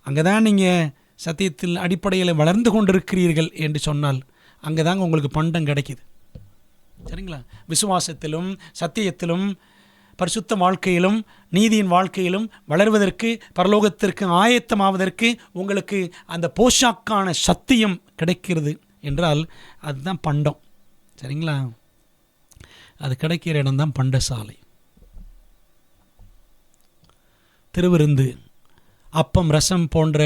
அங்கே தான் நீங்கள் சத்தியத்தில் அடிப்படையில் வளர்ந்து கொண்டிருக்கிறீர்கள் என்று சொன்னால் அங்கே தாங்க உங்களுக்கு பண்டம் கிடைக்கிது. சரிங்களா? விசுவாசத்திலும் சத்தியத்திலும் பரிசுத்த வாழ்க்கையிலும் நீதியின் வாழ்க்கையிலும் வளர்வதற்கு, பரலோகத்திற்கு ஆயத்தமாவதற்கு உங்களுக்கு அந்த போஷாக்கான சத்தியம் கிடைக்கிறது என்றால் அதுதான் பண்டம். சரிங்களா? அது கிடைக்கிற இடம்தான் பண்டசாலை. திருவிருந்து, அப்பம், ரசம் போன்ற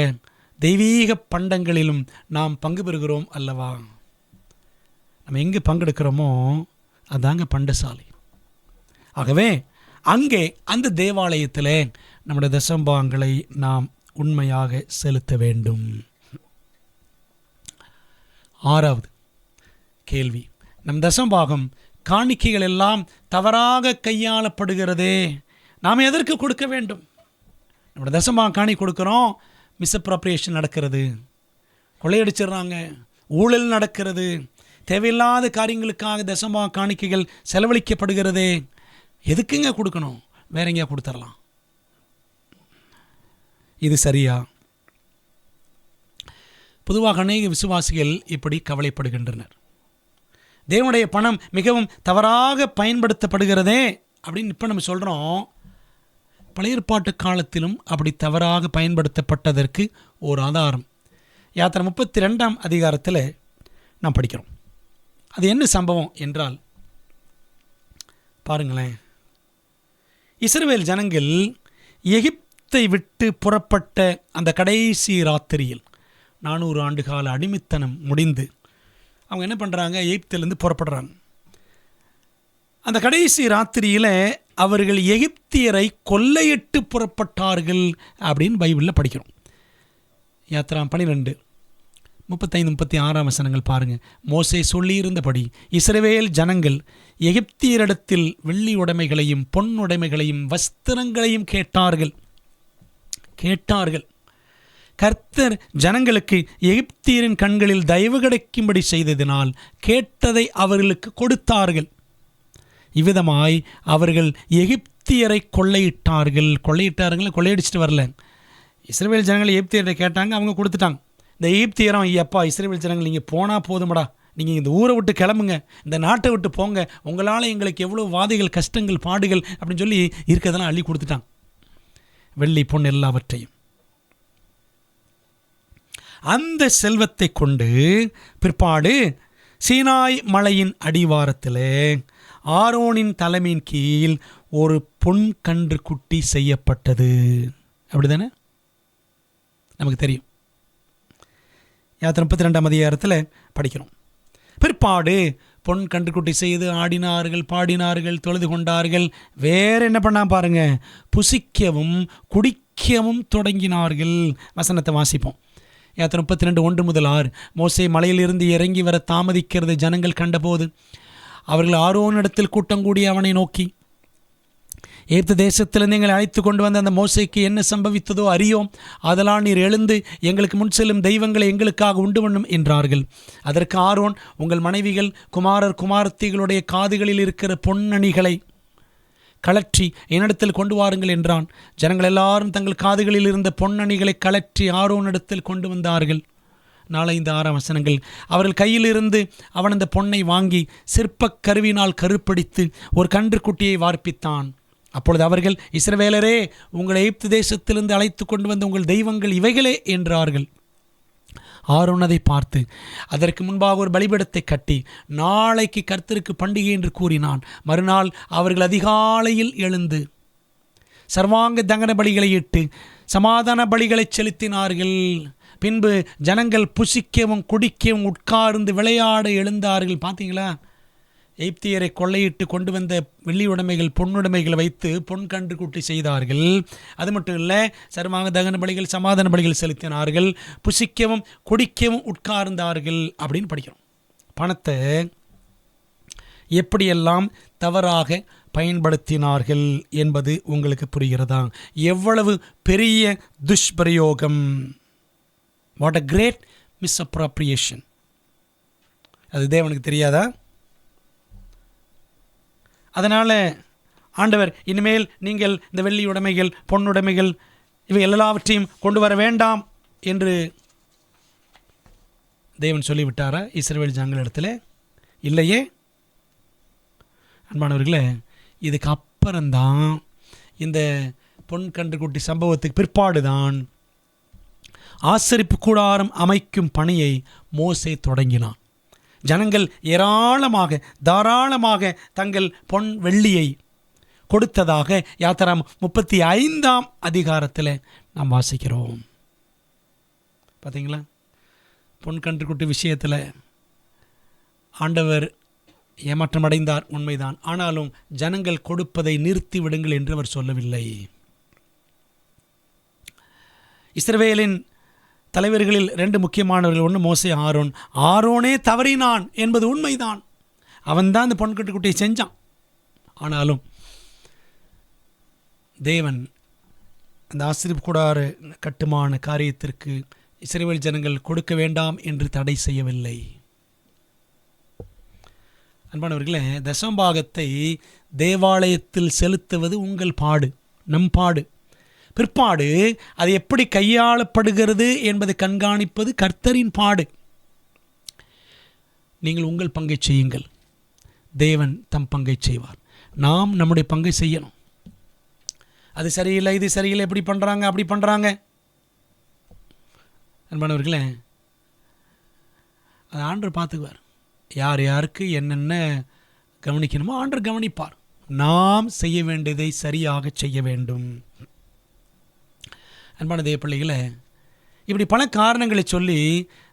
தெய்வீக பண்டங்களிலும் நாம் பங்கு பெறுகிறோம் அல்லவா? நம்ம எங்கே பங்கெடுக்கிறோமோ அதாங்க பண்டசாலை. ஆகவே அங்கே அந்த தேவாலயத்தில் நம்முடைய தசம்பாகங்களை நாம் உண்மையாக செலுத்த வேண்டும். 6வது கேள்வி, நம் தசம்பாகம் காணிக்கைகள் எல்லாம் தவறாக கையாளப்படுகிறதே, நாம் எதற்கு கொடுக்க வேண்டும்? நம்முடைய தசம்பாகம் காணி கொடுக்குறோம், மிஸ்அப்ராப்ரியேஷன் நடக்கிறது, கொள்ளையடிச்சிடுறாங்க, ஊழல் நடக்கிறது, தேவையில்லாத காரியங்களுக்காக தசம்பாக காணிக்கைகள் செலவழிக்கப்படுகிறதே. எதுக்குங்க கொடுக்கணும்? வேற எங்கேயா கொடுத்துடலாம். இது சரியா? பொதுவாக அநேக விசுவாசிகள் இப்படி கவலைப்படுகின்றனர். தேவனுடைய பணம் மிகவும் தவறாக பயன்படுத்தப்படுகிறதே அப்படின்னு இப்போ நம்ம சொல்கிறோம். பழைய ஏற்பாட்டு காலத்திலும் அப்படி தவறாக பயன்படுத்தப்பட்டதற்கு ஒரு ஆதாரம் யாத்திரை 32ஆம் அதிகாரத்தில் நாம் படிக்கிறோம். அது என்ன சம்பவம் என்றால், பாருங்களேன், இஸ்ரவேல் ஜனங்கள் எகிப்தை விட்டு புறப்பட்ட அந்த கடைசி ராத்திரியில் 400 ஆண்டுகால அடிமைத்தனம் முடிந்து அவங்க என்ன பண்ணுறாங்க? எகிப்திலிருந்து புறப்படுறாங்க. அந்த கடைசி ராத்திரியில் அவர்கள் எகிப்தியரை கொள்ளையிட்டு புறப்பட்டார்கள் அப்படின்னு பைபிளில் படிக்கிறோம். யாத்திரா 12:35-36 வசனங்கள் பாருங்கள். மோசே சொல்லியிருந்தபடி இஸ்ரவேல் ஜனங்கள் எகிப்தியரிடத்தில் வெள்ளி உடைமைகளையும் பொன் உடைமைகளையும் வஸ்திரங்களையும் கேட்டார்கள். கர்த்தர் ஜனங்களுக்கு எகிப்தியரின் கண்களில் தயவு கிடைக்கும்படி செய்ததினால் கேட்டதை அவர்களுக்கு கொடுத்தார்கள். இவ்விதமாய் அவர்கள் எகிப்தியரை கொள்ளையிட்டாருங்கள, வரல. இஸ்ரவேல் ஜனங்கள் எகிப்தியரை கேட்டாங்க, அவங்க கொடுத்துட்டாங்க. இந்த எகிப்தியரும், ஐயப்பா இஸ்ரவேல் ஜனங்கள் நீங்கள் போனால் போதுமடா, நீங்கள் இந்த ஊரை விட்டு கிளம்புங்க, இந்த நாட்டை விட்டு போங்க, உங்களால் எங்களுக்கு எவ்வளோ வாதைகள், கஷ்டங்கள், பாடுகள் அப்படின்னு சொல்லி இருக்கிறதெல்லாம் அள்ளி கொடுத்துட்டாங்க, வெள்ளி பொன் எல்லாவற்றையும். அந்த செல்வத்தை கொண்டு பிற்பாடு சீனாய் மலையின் அடிவாரத்தில் ஆரோனின் தலைமையின் கீழ் ஒரு பொன் கன்று குட்டி செய்யப்பட்டது. அப்படிதானே? நமக்கு தெரியும். யாத்திரை 32ஆம் அதிகாரத்தில் படிக்கிறோம். பிற்பாடு பொன் கன்றுக்குட்டி செய்து ஆடினார்கள், பாடினார்கள், தொழுது கொண்டார்கள். வேற என்ன பண்ணா பாருங்க, புசிக்கவும் குடிக்கவும் தொடங்கினார்கள். வசனத்தை வாசிப்போம். யாத்திரை 32:1-6. மோசே மலையிலிருந்து இறங்கி வர தாமதிக்கிறது ஜனங்கள் கண்டபோது அவர்கள் ஆரோனிடத்தில் கூட்டம் கூடி அவனை நோக்கி, எகிப்து தேசத்திலிருந்து எங்களை அழைத்து கொண்டு வந்த அந்த மோசேக்கு என்ன சம்பவித்ததோ அறியோம். அதனால் நீர் எழுந்து எங்களுக்கு முன் செல்லும் தெய்வங்களை எங்களுக்காக உண்டு பண்ணும் என்றார்கள். அதற்கு ஆரோன், உங்கள் மனைவிகள் குமாரர் குமாரத்திகளுடைய காதுகளில் இருக்கிற பொன்னணிகளை கலற்றி என்னிடத்தில் கொண்டு வாருங்கள் என்றான். ஜனங்கள் எல்லாரும் தங்கள் காதுகளில் இருந்த பொன்னணிகளை கலற்றி ஆரோனிடத்தில் கொண்டு வந்தார்கள். 4-5-6 வசனங்கள். அவர்கள் கையிலிருந்து அவன் அந்த பொன்னை வாங்கி சிற்பக் கருவினால் கருப்பிடித்து ஒரு கன்றுக்குட்டியை வார்ப்பித்தான். அப்பொழுது அவர்கள், இஸ்ரவேலரே, உங்களை எகிப்து தேசத்திலிருந்து அழைத்து கொண்டு வந்த உங்கள் தெய்வங்கள் இவைகளே என்றார்கள். ஆரோன் அதை பார்த்து அதற்கு முன்பாக ஒரு பலிபீடத்தை கட்டி நாளைக்கு கர்த்தருக்கு பண்டிகை என்று கூறினான். மறுநாள் அவர்கள் அதிகாலையில் எழுந்து சர்வாங்க தகன பலிகளை இட்டு சமாதான பலிகளை செலுத்தினார்கள். பின்பு ஜனங்கள் புசிக்கவும் குடிக்கவும் உட்கார்ந்து விளையாட எழுந்தார்கள். பார்த்தீங்களா, எகிப்தியரை கொள்ளையிட்டு கொண்டு வந்த வெள்ளி உடைமைகள் பொன்னுடைமைகளை வைத்து பொன் கன்று குட்டி செய்தார்கள். அது மட்டும் இல்லை, சர்வாங்க தகன பலிகள் சமாதான பலிகள் செலுத்தினார்கள். புசிக்கவும் குடிக்கவும் உட்கார்ந்தார்கள் அப்படின்னு படிக்கிறோம். பணத்தை எப்படியெல்லாம் தவறாக பயன்படுத்தினார்கள் என்பது உங்களுக்கு புரிகிறதா? எவ்வளவு பெரிய துஷ்பிரயோகம்! What a great misappropriation! அது தேவனுக்கு தெரியாதா? அதனால் ஆண்டவர், இனிமேல் நீங்கள் இந்த வெள்ளி உடைமைகள் பொன்னுடைமைகள் இவை எல்லாவற்றையும் கொண்டு வர வேண்டாம் என்று தேவன் சொல்லிவிட்டாரா இஸ்ரவேல் ஜனங்களிடத்தில்? இல்லையே. அன்பானவர்களே, இதுக்கு அப்புறம்தான், இந்த பொன் கன்றுக்குட்டி சம்பவத்துக்கு பிற்பாடுதான் ஆசரிப்பு கூடாரம் அமைக்கும் பணியை மோசே தொடங்கினான். ஜனங்கள் ஏராளமாக தாராளமாக தங்கள் பொன் வெள்ளியை கொடுத்ததாக யாத்திராம் 35ஆம் அதிகாரத்தில் நாம் வாசிக்கிறோம். பார்த்தீங்களா, பொன் கன்றுக்குட்டி விஷயத்தில் ஆண்டவர் ஏமாற்றம் அடைந்தார், உண்மைதான். ஆனாலும் ஜனங்கள் கொடுப்பதை நிறுத்தி விடுங்கள் என்று அவர் சொல்லவில்லை. இஸ்ரவேலின் தலைவர்களில் 2 முக்கியமானவர்கள், ஒன்று மோசே, ஆரோன். ஆரோனே தவறினான் என்பது உண்மைதான். அவன்தான் இந்த பொன் கன்றுக்குட்டியை செஞ்சான். ஆனாலும் தேவன் அந்த ஆசரிப்பு கூடார கட்டுமான காரியத்திற்கு இஸ்ரவேல் ஜனங்கள் கொடுக்க வேண்டாம் என்று தடை செய்யவில்லை. அன்பானவர்களே, தசமபாகத்தை தேவாலயத்தில் செலுத்துவது உங்கள் பாடு, நம் பாடு. பிற்பாடு அது எப்படி கையாளப்படுகிறது என்பதை கண்காணிப்பது கர்த்தரின் பாடு. நீங்கள் உங்கள் பங்கை செய்யுங்கள், தேவன் தம் பங்கை செய்வார். நாம் நம்முடைய பங்கை செய்யணும். அது சரியில்லை, இது சரியில்லை, எப்படி பண்ணுறாங்க, அப்படி பண்ணுறாங்க. அன்பானவர்களே, அது ஆண்டவர் பார்த்துக்குவார். யார் யாருக்கு என்னென்ன கவனிக்கணுமோ ஆண்டவர் கவனிப்பார். நாம் செய்ய வேண்டியதை சரியாக செய்ய வேண்டும். அன்பான தேவ பிள்ளைகளை, இப்படி பல காரணங்களை சொல்லி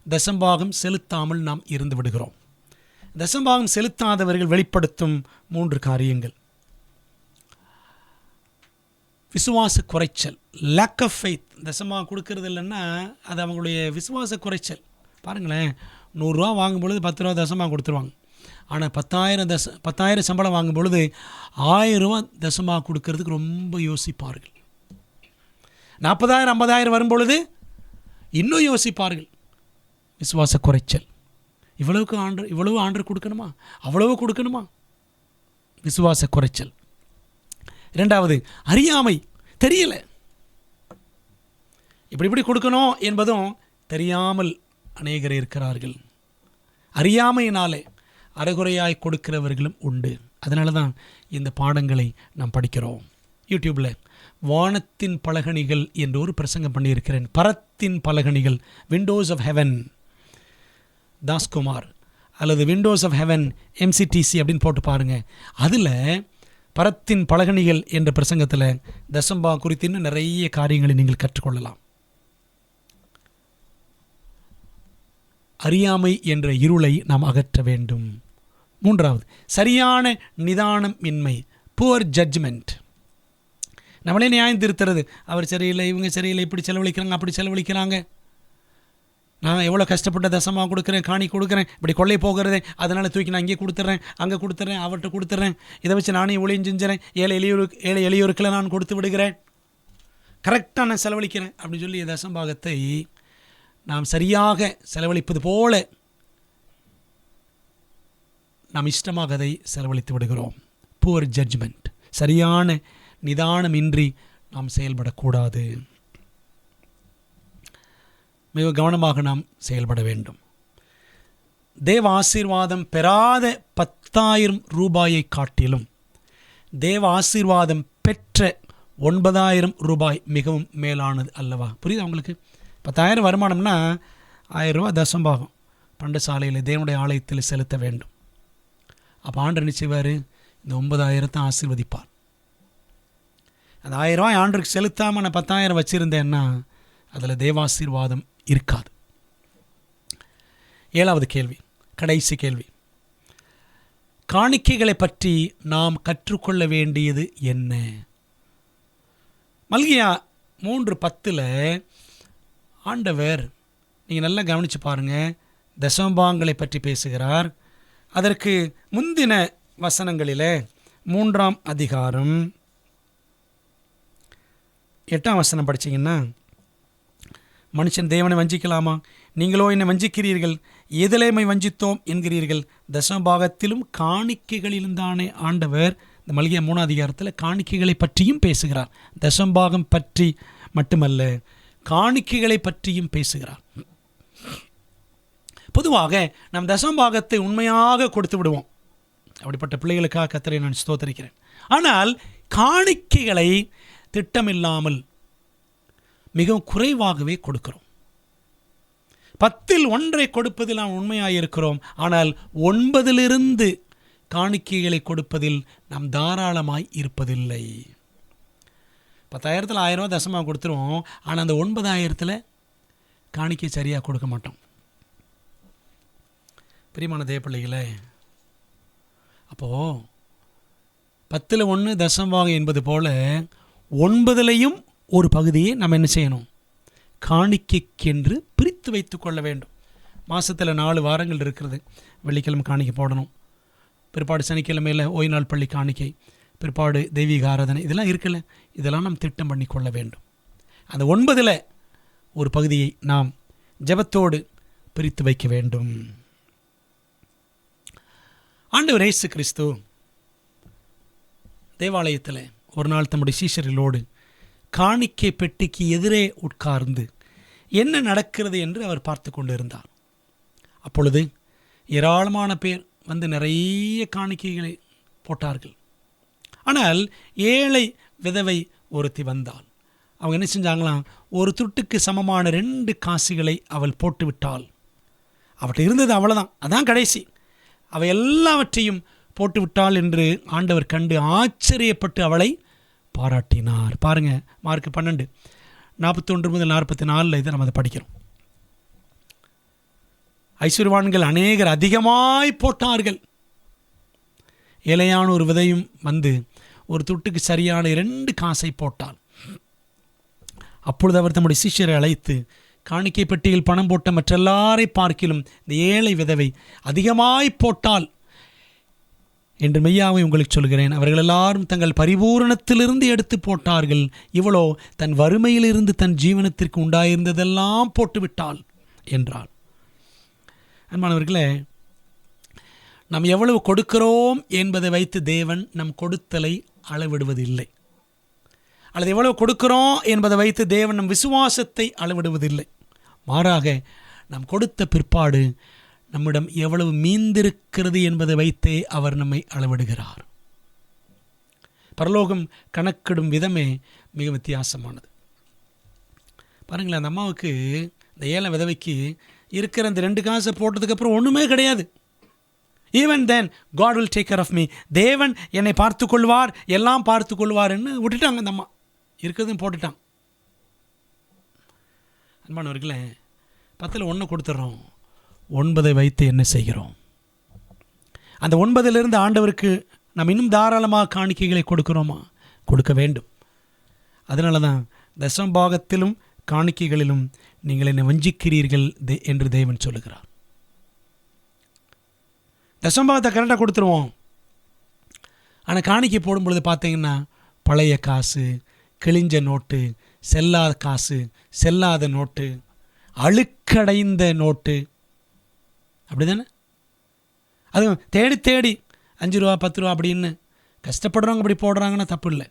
தசம்பாகம் செலுத்தாமல் நாம் இருந்து விடுகிறோம். தசம்பாகம் செலுத்தாதவர்கள் வெளிப்படுத்தும் 3 காரியங்கள்: விசுவாச குறைச்சல், லேக் ஆஃப் ஃபெய்த். தசம்பாகம் கொடுக்கறது இல்லைன்னா அது அவங்களுடைய விசுவாச குறைச்சல். பாருங்களேன், 100 ரூபா வாங்கும் பொழுது 10 ரூபா தசம்பாகம் கொடுத்துருவாங்க. ஆனால் 10,000 சம்பளம் வாங்கும் பொழுது 1000 ரூபா தசம்பாகம் கொடுக்கறதுக்கு ரொம்ப யோசிப்பார்கள். 40,000 50,000 வரும்பொழுது இன்னும் யோசிப்பார்கள். விசுவாச குறைச்சல். இவ்வளவு ஆண்டு கொடுக்கணுமா, அவ்வளவு கொடுக்கணுமா? விசுவாச குறைச்சல். 2வது, அறியாமை. தெரியல, இப்படி கொடுக்கணும் என்பதும் தெரியாமல் அநேகர் இருக்கிறார்கள். அறியாமையினாலே அரைகுறையாய் கொடுக்கிறவர்களும் உண்டு. அதனால தான் இந்த பாடங்களை நாம் படிக்கிறோம். யூடியூப்பில் வானத்தின் பலகணிகள் என்று ஒரு பிரசங்கம் பண்ணியிருக்கிறேன். பரத்தின் பலகணிகள், விண்டோஸ் ஆஃப் ஹெவன், தாஸ்குமார், அல்லது விண்டோஸ் ஆஃப் ஹெவன் MCTC அப்படின்னு போட்டு பாருங்கள். அதில் பரத்தின் பலகணிகள் என்ற பிரசங்கத்தில் தசம்பா குறித்து இன்னும் நிறைய காரியங்களை நீங்கள் கற்றுக்கொள்ளலாம். அறியாமை என்ற இருளை நாம் அகற்ற வேண்டும். 3வது, சரியான நிதானம் இன்மை, புவர் ஜட்ஜ்மெண்ட். நம்மளே நியாயம் திருத்துறது. அவர் சரியில்லை, இவங்க சரியில்லை, இப்படி செலவழிக்கிறாங்க, அப்படி செலவழிக்கிறாங்க. நான் எவ்வளோ கஷ்டப்பட்ட தசமாக கொடுக்குறேன், காணி கொடுக்குறேன், இப்படி கொள்ளை போகிறதே, அதனால் தூக்கி நான் இங்கே கொடுத்துட்றேன், அங்கே கொடுத்துட்றேன், அவர்கிட்ட கொடுத்துட்றேன், இதை வச்சு நானே ஊழியம் செஞ்சுறேன், ஏழை எளியோருக்குள்ள நான் கொடுத்து விடுகிறேன், கரெக்டாக நான் செலவழிக்கிறேன் அப்படின்னு சொல்லி தசம்பாகத்தை நாம் சரியாக செலவழிப்பது போல நாம் இஷ்டமாக அதை செலவழித்து விடுகிறோம். புவர் ஜட்ஜ்மெண்ட், சரியான நிதானமின்றி நாம் செயல்படக்கூடாது. மிக கவனமாக நாம் செயல்பட வேண்டும். தேவ ஆசீர்வாதம் பெறாத 10,000 ரூபாயை காட்டிலும் தேவ ஆசீர்வாதம் பெற்ற 9,000 ரூபாய் மிகவும் மேலானது அல்லவா? புரியுது உங்களுக்கு? 10,000 வருமானம்னா 1,000 ரூபா தசம்பாகம் பண்டசாலையில் தேவனுடைய ஆலயத்தில் செலுத்த வேண்டும். அப்போ ஆண்டவர் என்ன செய்வார்? இந்த 9,000 ஆசீர்வதிப்பார். அந்த 1,000 ரூபாய் ஆண்டருக்கு செலுத்தாமல் நான் 10,000 வச்சுருந்தேன்னா அதில் தேவாசீர்வாதம் இருக்காது. 7வது கேள்வி, கடைசி கேள்வி, காணிக்கைகளை பற்றி நாம் கற்றுக்கொள்ள வேண்டியது என்ன? மல்கியா 3:10 ஆண்டவர், நீங்கள் நல்லா கவனித்து பாருங்கள், தசமபாகங்களை பற்றி பேசுகிறார். அதற்கு முந்தின வசனங்களில் 3ஆம் அதிகாரம் 8ஆம் வசனம் படித்தீங்கன்னா, மனுஷன் தேவனை வஞ்சிக்கலாமா? நீங்களோ என்னை வஞ்சிக்கிறீர்கள், எதிலேமை வஞ்சித்தோம் என்கிறீர்கள், தசமபாகத்திலும் காணிக்கைகளிலும் தானே. ஆண்டவர் இந்த மல்கியா 3ஆம் அதிகாரத்தில் காணிக்கைகளை பற்றியும் பேசுகிறார். தசமபாகம் பற்றி மட்டுமல்ல, காணிக்கைகளை பற்றியும் பேசுகிறார். பொதுவாக நாம் தசமபாகத்தை உண்மையாக கொடுத்து விடுவோம். அப்படிப்பட்ட பிள்ளைகளுக்காக கர்த்தரை நான் ஸ்தோத்திரிக்கிறேன். ஆனால் காணிக்கைகளை திட்டமில்லாமல் மிகவும் குறைவாகவே கொடுக்கிறோம். 10ல் 1 கொடுப்பதில் நாம் உண்மையாக இருக்கிறோம். ஆனால் 9லிருந்து காணிக்கைகளை கொடுப்பதில் நாம் தாராளமாய் இருப்பதில்லை. 10,000ல் 1,000 ரூபா தசமாக கொடுத்துருவோம். ஆனால் அந்த 9,000ல் காணிக்கை சரியாக கொடுக்க மாட்டோம். பிரியமான தேவப்பிள்ளைகளே, அப்போது 10ல் 1 தசமபாகம் என்பது போல 9லையும் ஒரு பகுதியை நம்ம என்ன செய்யணும்? காணிக்கைக்கென்று பிரித்து வைத்து கொள்ள வேண்டும். மாதத்தில் 4 வாரங்கள் இருக்கிறது. வெள்ளிக்கிழமை காணிக்கை போடணும், பிற்பாடு சனிக்கிழமையில் ஓய்வு நாள் பள்ளி காணிக்கை, பிற்பாடு தெய்வீக ஆராதனை, இதெல்லாம் இருக்குல்ல, இதெல்லாம் நாம் திட்டம் பண்ணி கொள்ள வேண்டும். அந்த 9ல் ஒரு பகுதியை நாம் ஜெபத்தோடு பிரித்து வைக்க வேண்டும். ஆண்டவர் இயேசு கிறிஸ்து தேவாலயத்தில் ஒரு நாள் தம்முடைய சீஷர்களோடு காணிக்கை பெட்டிக்கு எதிரே உட்கார்ந்து என்ன நடக்கிறது என்று அவர் பார்த்து கொண்டு இருந்தார். அப்பொழுது ஏராளமான பேர் வந்து நிறைய காணிக்கைகளை போட்டார்கள். ஆனால் ஏழை விதவை ஒருத்தி வந்தாள். அவங்க என்ன செஞ்சாங்களாம்? ஒரு துட்டுக்கு சமமான 2 காசுகளை அவள் போட்டு விட்டாள். அவர்கிட்ட இருந்தது அவ்வளோதான், அதான் கடைசி. அவை எல்லாவற்றையும் போட்டு விட்டாள் என்று ஆண்டவர் கண்டு ஆச்சரியப்பட்டு அவளை பாராட்டினார். பாருங்க, மார்க் 12:41-44 இதை நம்ம அதை படிக்கிறோம். ஐஸ்வர்யவான்கள் அநேகர் அதிகமாய் போட்டார்கள். ஏழையான ஒரு விதையும் வந்து ஒரு துட்டுக்கு சரியான 2 காசை போட்டாள். அப்பொழுது அவர் தம்முடைய சீஷரை அழைத்து, காணிக்கை பெட்டியில் பணம் போட்ட மற்றெல்லாரை பார்க்கிலும் இந்த ஏழை விதவை அதிகமாய் போட்டாள் என்று மெய்யாவை உங்களுக்கு சொல்கிறேன், அவர்கள் எல்லாரும் தங்கள் பரிபூரணத்திலிருந்து எடுத்து போட்டார்கள், இவளோ தன் வறுமையிலிருந்து தன் ஜீவனத்திற்கு உண்டாயிருந்ததெல்லாம் போட்டுவிட்டாள் என்றாள். அன்பானவர்களே, நாம் எவ்வளவு கொடுக்கிறோம் என்பதை வைத்து தேவன் நம் கொடுத்தலை அளவிடுவதில்லை. அல்லது எவ்வளவு கொடுக்கிறோம் என்பதை வைத்து தேவன் நம் விசுவாசத்தை அளவிடுவதில்லை. மாறாக நாம் கொடுத்த பிற்பாடு நம்மிடம் எவ்வளவு மீந்திருக்கிறது என்பதை வைத்தே அவர் நம்மை அளவிடுகிறார். பரலோகம் கணக்கிடும் விதமே மிக வித்தியாசமானது. பாருங்களேன், அந்த அம்மாவுக்கு, இந்த ஏழை விதவைக்கு இருக்கிற அந்த 2 காசை போட்டதுக்கப்புறம் ஒன்றுமே கிடையாது. Even then God will take care of me, தேவன் என்னை பார்த்து கொள்வார், எல்லாம் பார்த்து கொள்வார்ன்னு விட்டுட்டாங்க. அந்த அம்மா இருக்கிறதும் போட்டுட்டான். அன்பானவர்களே, 10ல் 1 கொடுத்துட்றோம், 9 வைத்து என்ன செய்கிறோம்? அந்த 9லிருந்து ஆண்டவருக்கு நாம் இன்னும் தாராளமாக காணிக்கைகளை கொடுக்கிறோமா? கொடுக்க வேண்டும். அதனால தான் தசமபாகத்திலும் காணிக்கைகளிலும் நீங்கள் என்னை வஞ்சிக்கிறீர்கள் என்று தேவன் சொல்லுகிறார். தசம்பாகத்தை கரெக்டாக கொடுத்துருவோம். ஆனால் காணிக்கை போடும் பொழுது பார்த்தீங்கன்னா பழைய காசு, கிழிஞ்ச நோட்டு, செல்லாத காசு, செல்லாத நோட்டு, அழுக்கடைந்த நோட்டு, அப்படி தானே? அதுவும் தேடி தேடி 5 ரூபா 10 ரூபா அப்படின்னு கஷ்டப்படுறவங்க அப்படி போடுறாங்கன்னா தப்பு இல்லை,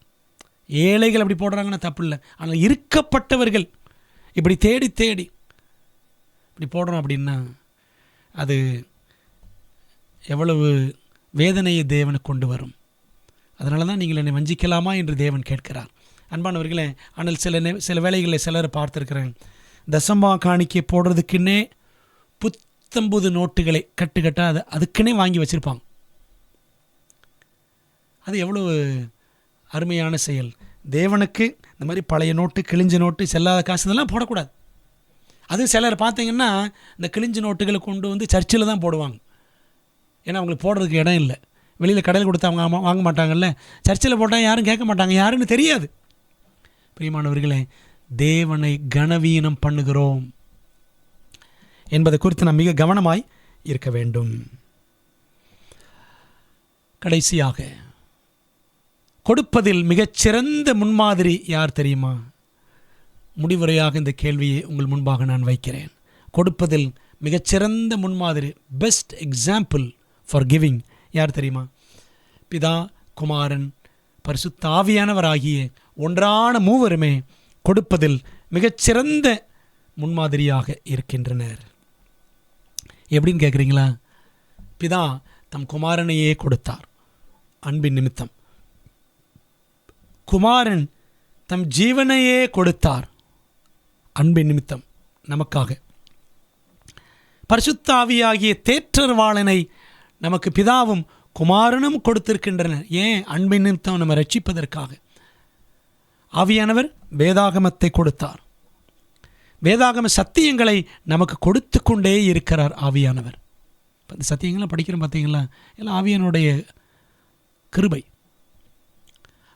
ஏழைகள் அப்படி போடுறாங்கன்னா தப்பு இல்லை. ஆனால் இருக்கப்பட்டவர்கள் இப்படி தேடி தேடி இப்படி போடுறோம் அப்படின்னா அது எவ்வளவு வேதனையை தேவனுக்கு கொண்டு வரும். அதனால தான் நீங்கள் என்னை வஞ்சிக்கலாமா என்று தேவன் கேட்கிறார். அன்பானவர்களே, ஆனால் சில வேளைகளில் சிலரை பார்த்துருக்கிறேன், தசம்பா காணிக்கை போடுறதுக்குன்னே புத்தம்புது நோட்டுகளை கட்டுக்கட்டாக அதுக்குன்னே வாங்கி வச்சுருப்பாங்க. அது எவ்வளவு அருமையான செயல். தேவனுக்கு இந்த மாதிரி பழைய நோட்டு, கிழிஞ்ச நோட்டு, செல்லாத காசு இதெல்லாம் போடக்கூடாது. அது சிலர் பார்த்தீங்கன்னா இந்த கிழிஞ்ச நோட்டுகளை கொண்டு வந்து சர்ச்சில் தான் போடுவாங்க. ஏன்னா அவங்களுக்கு போடுறதுக்கு இடம் இல்லை. வெளியில் கடையில் கொடுத்து அவங்க வாங்க மாட்டாங்கல்ல. சர்ச்சில் போட்டால் யாரும் கேட்க மாட்டாங்க, யாருன்னு தெரியாது. பிரியமானவர்களே, தேவனை கனவீனம் பண்ணுகிறோம் என்பதை குறித்து நாம் மிக கவனமாய் இருக்க வேண்டும். கடைசியாக கொடுப்பதில் மிகச்சிறந்த முன்மாதிரி யார் தெரியுமா? முடிவுரையாக இந்த கேள்வியை உங்கள் முன்பாக நான் வைக்கிறேன். கொடுப்பதில் மிகச்சிறந்த முன்மாதிரி, பெஸ்ட் எக்ஸாம்பிள் ஃபார் கிவிங் யார் தெரியுமா? பிதா, குமாரன், பரிசுத்த ஆவியானவராகிய ஒன்றான மூவருமே கொடுப்பதில் மிகச்சிறந்த முன்மாதிரியாக இருக்கின்றனர். எப்படின்னு கேட்குறீங்களா? பிதா தம் குமாரனையே கொடுத்தார் அன்பின் நிமித்தம். குமாரன் தம் ஜீவனையே கொடுத்தார் அன்பின் நிமித்தம் நமக்காக. பரிசுத்த ஆவியாகிய தேற்றர்வாளனை நமக்கு பிதாவும் குமாரனும் கொடுத்திருக்கின்றனர். ஏன்? அன்பின் நிமித்தம் நம்ம ரட்சிப்பதற்காக. ஆவியானவர் வேதாகமத்தை கொடுத்தார். வேதாகம சத்தியங்களை நமக்கு கொடுத்து கொண்டே இருக்கிறார் ஆவியானவர். இந்த சத்தியங்கள்லாம் படிக்கிறோம் பார்த்தீங்களா? எல்லாம் ஆவியானுடைய கிருபை.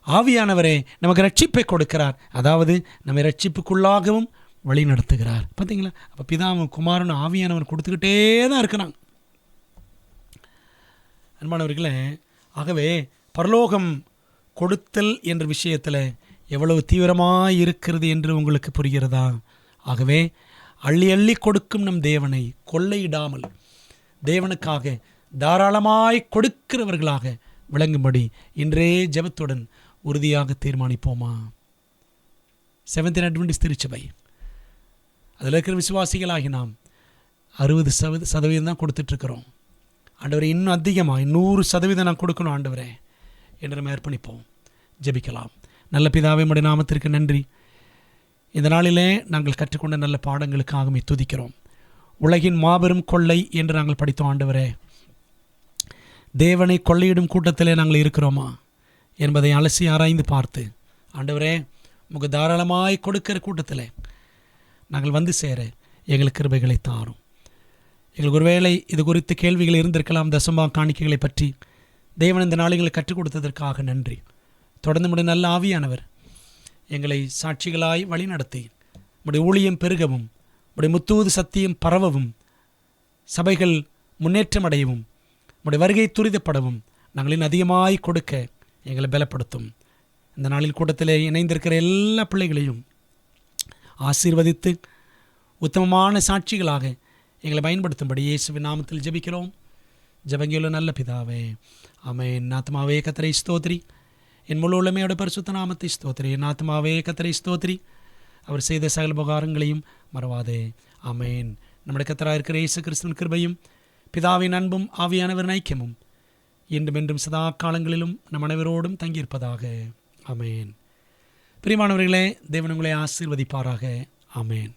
ஆவியானவரே நமக்கு ரட்சிப்பை கொடுக்கிறார், அதாவது நம்மை ரட்சிப்புக்குள்ளாகவும் வழி நடத்துகிறார். பார்த்தீங்களா? அப்போ பிதாவும் குமாரனும் ஆவியானவர் கொடுத்துக்கிட்டே தான் இருக்கிறாங்க. அன்பானவர்களே, ஆகவே பரலோகம் கொடுத்தல் என்ற விஷயத்தில் எவ்வளவு தீவிரமாக இருக்கிறது என்று உங்களுக்கு புரிகிறதா? ஆகவே அள்ளி அள்ளி கொடுக்கும் நம் தேவனை கொள்ளையிடாமல் தேவனுக்காக தாராளமாய் கொடுக்கிறவர்களாக விளங்கும்படி இன்றே ஜெபத்துடன் உறுதியாக தீர்மானிப்போமா? செவன்த் அட்வென்டிஸ்ட் திருச்சபை அதில் இருக்கிற விசுவாசிகளாகி நாம் 60% தான் கொடுத்துட்ருக்கிறோம். ஆண்டவரே, இன்னும் அதிகமாக 100% நான் கொடுக்கணும் ஆண்டவரே என்று நம்ம அர்ப்பணிப்போம். ஜெபிக்கலாம். நல்ல பிதாவே, உம்முடைய நாமத்திற்கு நன்றி. இந்த நாளிலே நாங்கள் கற்றுக்கொண்ட நல்ல பாடங்களுக்காக துதிக்கிறோம். உலகின் மாபெரும் கொள்ளை என்று நாங்கள் படித்தோம் ஆண்டவரே. தேவனை கொள்ளையிடும் கூட்டத்திலே நாங்கள் இருக்கிறோமா என்பதை அலசி ஆராய்ந்து பார்த்து ஆண்டவரே, உமக்கு தாராளமாய் கொடுக்கிற கூட்டத்தில் நாங்கள் வந்து சேர எங்களுக்கு கிருபைகளை தாரும். எங்களுக்கு ஒருவேளை இது குறித்து கேள்விகள் இருந்திருக்கலாம். தசம்பா காணிக்கைகளை பற்றி தேவன் இந்த நாளிகளை கற்றுக் கொடுத்ததற்காக நன்றி. தொடர்ந்து நம்முடைய நல்ல ஆவியானவர் எங்களை சாட்சிகளாய் வழி நடத்தி நம்முடைய ஊழியம் பெருகவும், நம்முடைய முத்தூது சத்தியம் பரவவும், சபைகள் முன்னேற்றம் அடையவும், நம்முடைய வருகை துரிதப்படவும் நாங்களின் அதிகமாய் கொடுக்க எங்களை பலப்படுத்தும். இந்த நாளில் கூட்டத்தில் இணைந்திருக்கிற எல்லா பிள்ளைகளையும் ஆசீர்வதித்து உத்தமமான சாட்சிகளாக எங்களை பயன்படுத்தும்படி இயேசுவின் நாமத்தில் ஜெபிக்கிறோம். ஜெபங்கியுள்ள நல்ல பிதாவே, ஆமென். ஆத்மாவே கர்த்தரை ஸ்தோத்திரி, என் முழு உள்ளமையோட பரிசுத்த நாமத்தை ஸ்தோத்திரி. என் ஆத்மாவே கர்த்தரை ஸ்தோத்திரி, அவர் செய்த சகல உபகாரங்களையும் மறவாதே. ஆமென். நம்முடைய கர்த்தராக இருக்கிற இயேசு கிறிஸ்துவின் கிருபையும் பிதாவின் அன்பும் ஆவியானவரின் ஐக்கியமும் இன்றும் என்றும் சதா காலங்களிலும் நம் அனைவரோடும் தங்கியிருப்பதாக. ஆமென். பிரியமானவர்களே, தேவன் உங்களை ஆசீர்வதிப்பாராக. ஆமென்.